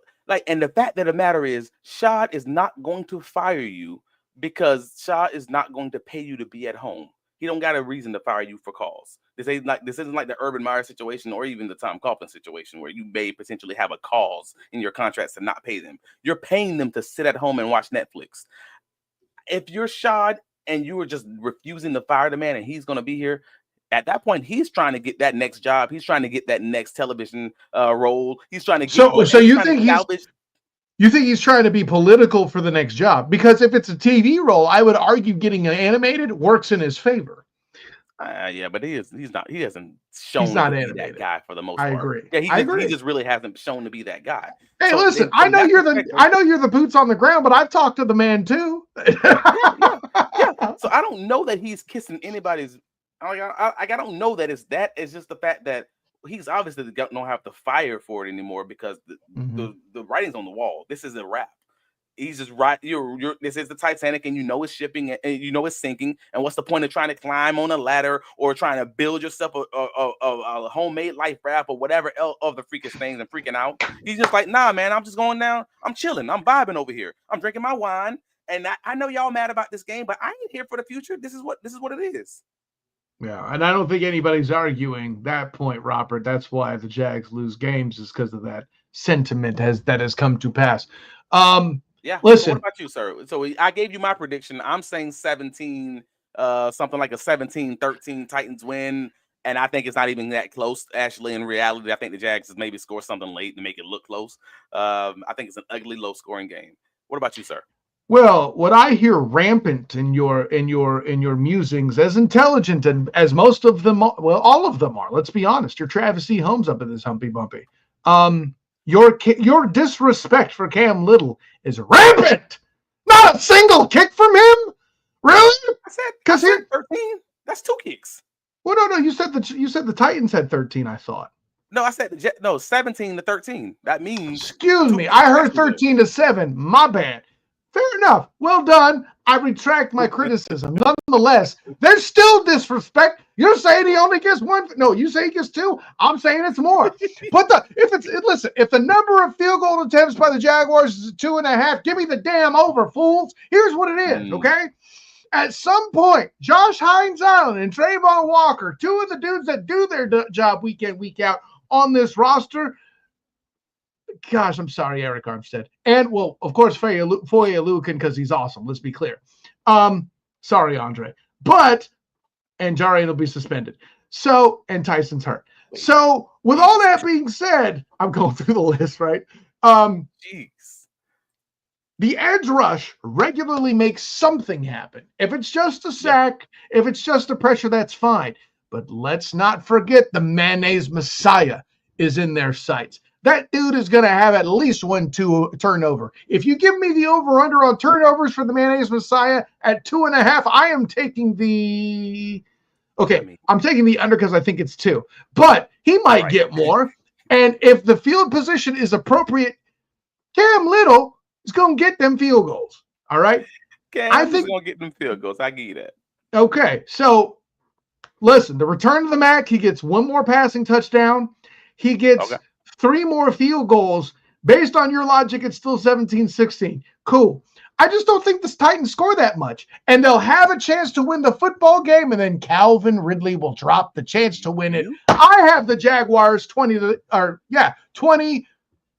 Speaker 2: and the fact of the matter is, Shad is not going to fire you because Shad is not going to pay you to be at home. He don't got a reason to fire you for cause. This isn't like the Urban Meyer situation or even the Tom Coughlin situation where you may potentially have a cause in your contracts to not pay them. You're paying them to sit at home and watch Netflix. If you're Shad and you were just refusing to fire the man and he's going to be here, at that point, he's trying to get that next job. He's trying to get that next television role. He's trying to get.
Speaker 1: So you think he's trying to be political for the next job? Because if it's a TV role, I would argue getting animated works in his favor.
Speaker 2: Yeah, but he's not. He hasn't shown
Speaker 1: to be
Speaker 2: that guy for the most part.
Speaker 1: I agree.
Speaker 2: Yeah, he just really hasn't shown to be that guy.
Speaker 1: Hey, so listen, I know you're the boots on the ground, but I've talked to the man too.
Speaker 2: Yeah. So I don't know that he's kissing anybody's. I don't know that it's that. It's just the fact that he's obviously don't have to fire for it anymore because the writing's on the wall. This is a wrap. He's just right. This is the Titanic, and you know it's shipping, and you know it's sinking. And what's the point of trying to climb on a ladder or trying to build yourself a homemade life raft or whatever else of the freakish things and freaking out? He's just like, nah, man. I'm just going down. I'm chilling. I'm vibing over here. I'm drinking my wine, and I know y'all mad about this game, but I ain't here for the future. This is what it is.
Speaker 1: Yeah, and I don't think anybody's arguing that point, Robert. That's why the Jags lose games is because of that sentiment that has come to pass.
Speaker 2: Yeah.
Speaker 1: Listen.
Speaker 2: So what about you, sir? So I gave you my prediction. I'm saying 17, something like a 17-13 Titans win. And I think it's not even that close. Actually, in reality, I think the Jags maybe score something late to make it look close. I think it's an ugly, low-scoring game. What about you, sir?
Speaker 1: Well, what I hear rampant in your musings, as intelligent and as most of them, all of them are. Let's be honest. You're Travis E. Holmes up in this humpy bumpy. Your disrespect for Cam Little is rampant. Not a single kick from him. Really?
Speaker 2: I said 13. That's 2 kicks.
Speaker 1: Well, no. You said the Titans had 13. I thought.
Speaker 2: No, I said 17-13. That means.
Speaker 1: Excuse me. I heard 13-7. My bad. Fair enough. Well done. I retract my criticism. Nonetheless, there's still disrespect. You're saying he only gets 1. No, you say he gets 2. I'm saying it's more. But if the number of field goal attempts by the Jaguars is 2.5, give me the damn over, fools. Here's what it is, okay? At some point, Josh Hines-Allen and Trayvon Walker, 2 of the dudes that do their job week in, week out on this roster, Gosh, I'm sorry, Eric Armstead. And, well, of course, Foye Oluokun, because he's awesome. Let's be clear. Sorry, Andre. But, and Jare will be suspended. So, and Tyson's hurt. So, with all that being said, I'm going through the list, right?
Speaker 2: Jeez.
Speaker 1: The edge rush regularly makes something happen. If it's just a sack, if it's just a pressure, that's fine. But let's not forget the mayonnaise messiah is in their sights. That dude is going to have at least 1-2 turnover. If you give me the over-under on turnovers for the mayonnaise messiah at 2.5, I am taking the... Okay, I'm taking the under because I think it's 2. But he might get more. And if the field position is appropriate, Cam Little is going to get them field goals. All right?
Speaker 2: I think going to get them field goals. I give you that.
Speaker 1: Okay, so listen, the return to the MAC, he gets 1 more passing touchdown. He gets 3 more field goals. Based on your logic, it's still 17-16. Cool. I just don't think the Titans score that much. And they'll have a chance to win the football game, and then Calvin Ridley will drop the chance to win it. I have the Jaguars 20.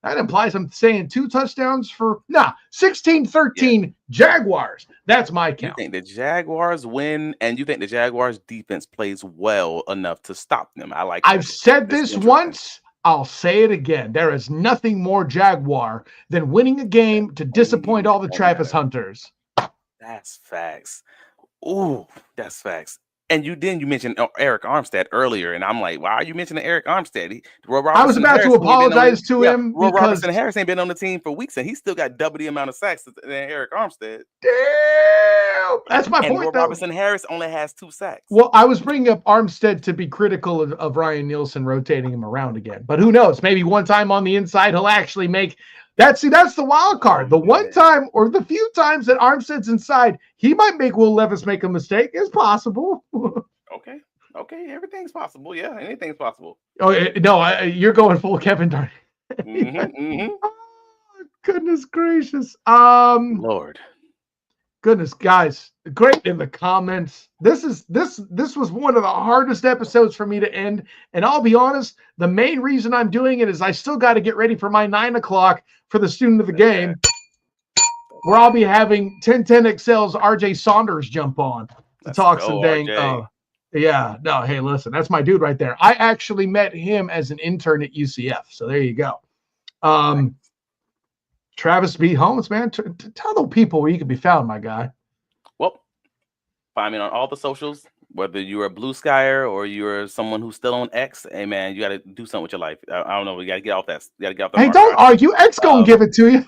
Speaker 1: That implies I'm saying 2 touchdowns for 16-13 Jaguars. That's my count.
Speaker 2: You think the Jaguars win, and you think the Jaguars defense plays well enough to stop them? I like.
Speaker 1: I've said this once. I'll say it again. There is nothing more Jaguar than winning a game to disappoint all the Travis Hunters.
Speaker 2: That's facts. Ooh, that's facts. And you mentioned Eric Armstead earlier, and I'm like, why are you mentioning Eric Armstead?
Speaker 1: I was about to apologize to him
Speaker 2: because
Speaker 1: Robertson
Speaker 2: Harris ain't been on the team for weeks, and he still got double the amount of sacks than Eric Armstead.
Speaker 1: Damn, that's my point.
Speaker 2: And Robertson Harris only has 2 sacks.
Speaker 1: Well, I was bringing up Armstead to be critical of Ryan Nielsen rotating him around again, but who knows? Maybe one time on the inside he'll actually make. That's the wild card. The one time or the few times that Armstead's inside, he might make Will Levis make a mistake. It's possible.
Speaker 2: Okay, everything's possible. Yeah, anything's possible.
Speaker 1: Oh no, you're going full Kevin Darn. Oh, goodness gracious.
Speaker 2: Lord.
Speaker 1: Goodness, guys, great in the comments. This was one of the hardest episodes for me to end, and I'll be honest, the main reason I'm doing it is I still got to get ready for my 9 o'clock for the student of the game, where I'll be having 1010 Excel's RJ Saunders jump on to talk some dang. Hey, listen, that's my dude right there. I actually met him as an intern at UCF, so there you go. Travis B. Holmes, man, tell the people where you can be found, my guy.
Speaker 2: Well, find me on all the socials, whether you're a blue skyer or you're someone who's still on X. Hey, man, you got to do something with your life. I don't know. You got to get off that. Hey, don't argue. X gonna give it to you.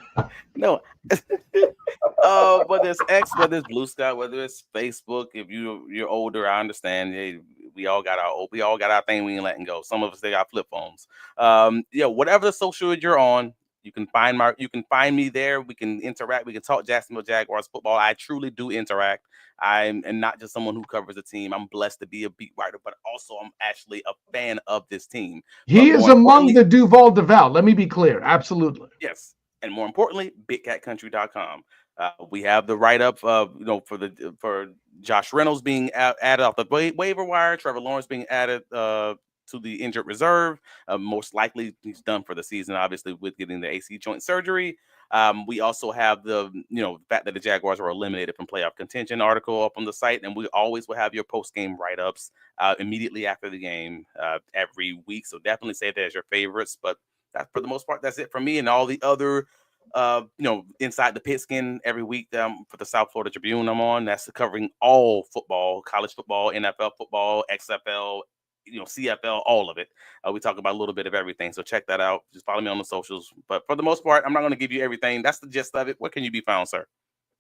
Speaker 2: No. Whether it's X, whether it's Blue Sky, whether it's Facebook. If you're older, I understand. Hey, we all got our thing we ain't letting go. Some of us, they got flip phones. Whatever the social you're on, you can find me there. We can interact. We can talk Jacksonville Jaguars football. I truly do interact. I'm not just someone who covers the team. I'm blessed to be a beat writer, but also I'm actually a fan of this team.
Speaker 1: He is among the Duval devout. Let me be clear. Absolutely.
Speaker 2: Yes. And more importantly, BigCatCountry.com. We have the write-up for Josh Reynolds being added off the waiver wire, Trevor Lawrence being added to the injured reserve. Most likely he's done for the season, obviously, with getting the AC joint surgery. We also have the fact that the Jaguars were eliminated from playoff contention article up on the site, and we always will have your post-game write-ups immediately after the game every week. So definitely say that as your favorites. But that's, for the most part, that's it for me and all the other inside the pigskin every week for the South Florida Tribune I'm on. That's covering all football, college football, NFL football, XFL, CFL, all of it. We talk about a little bit of everything. So check that out. Just follow me on the socials. But for the most part, I'm not going to give you everything. That's the gist of it. Where can you be found, sir?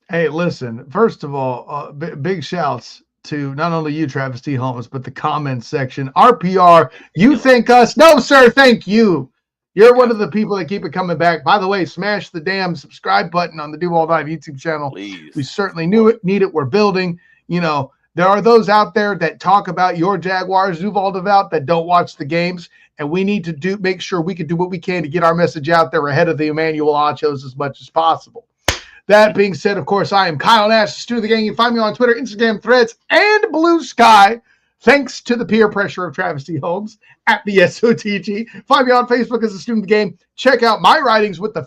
Speaker 1: Hey, listen, first of all, big shouts to not only you, Travis T. Holmes, but the comments section. RPR, you thank us. No, sir, thank you. You're one of the people that keep it coming back. By the way, smash the damn subscribe button on the Duval Dive YouTube channel.
Speaker 2: Please.
Speaker 1: We certainly need it. We're building. There are those out there that talk about your Jaguars, Duval devout, that don't watch the games, and we need to make sure we can do what we can to get our message out there ahead of the Emmanuel Achos as much as possible. That being said, of course, I am Kyle Nash, the student of the gang. You can find me on Twitter, Instagram, Threads, and Blue Sky. Thanks to the peer pressure of Travis T. Holmes at the SOTG. Find me on Facebook as a student of the game. Check out my writings with the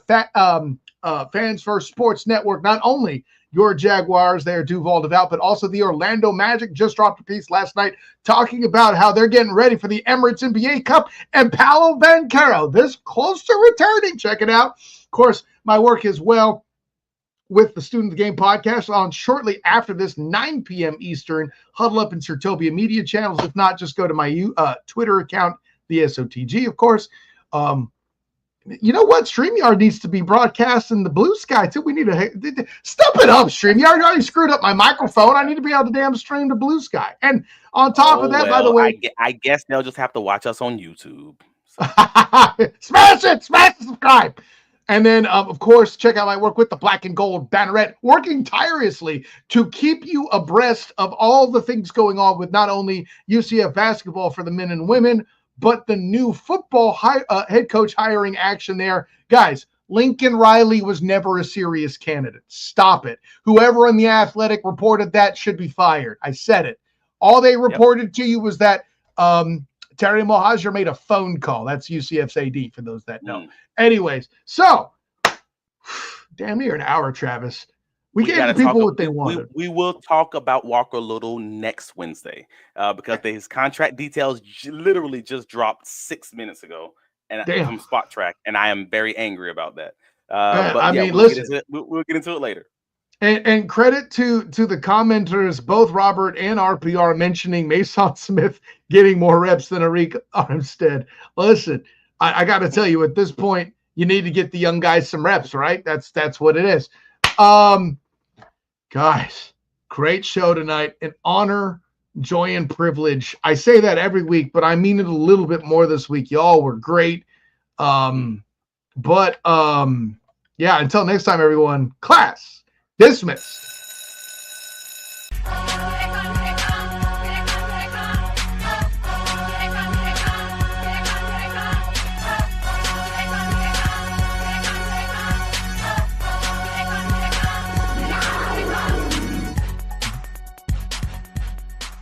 Speaker 1: Fans First Sports Network. Not only your Jaguars there, Duval, Duval, but also the Orlando Magic just dropped a piece last night talking about how they're getting ready for the Emirates NBA Cup, and Paolo Banchero, this close to returning. Check it out. Of course, my work as well with the Student of the Game podcast on shortly after this, 9 p.m. Eastern. Huddle up in Sertopia Media channels. If not, just go to my Twitter account, the SOTG, of course. You know what? StreamYard needs to be broadcast in the blue sky, too. We need to step it up, StreamYard. You already screwed up my microphone. I need to be able to damn stream to blue sky. And on top of that, by the way,
Speaker 2: I guess they'll just have to watch us on YouTube. So.
Speaker 1: Smash it! Smash the subscribe! And then, of course, check out my work with the Black and Gold Banneret, working tirelessly to keep you abreast of all the things going on with not only UCF basketball for the men and women, but the new football head coach hiring action there. Guys, Lincoln Riley was never a serious candidate. Stop it. Whoever in the Athletic reported that should be fired. I said it. All they reported to you was that Terry Mohajir made a phone call. That's UCF's AD, for those that know. Anyways, so damn near an hour, Travis. We gave the people what they wanted.
Speaker 2: We will talk about Walker Little next Wednesday because his contract details literally just dropped 6 minutes ago and from Spot Track, and I am very angry about that. Listen, we'll get into it later.
Speaker 1: And credit to the commenters, both Robert and RPR, mentioning Mason Smith getting more reps than Arik Armstead. Listen, I got to tell you, at this point, you need to get the young guys some reps, right? That's what it is. Guys, great show tonight. An honor, joy, and privilege. I say that every week, but I mean it a little bit more this week. Y'all were great. Yeah, until next time, everyone, class dismissed.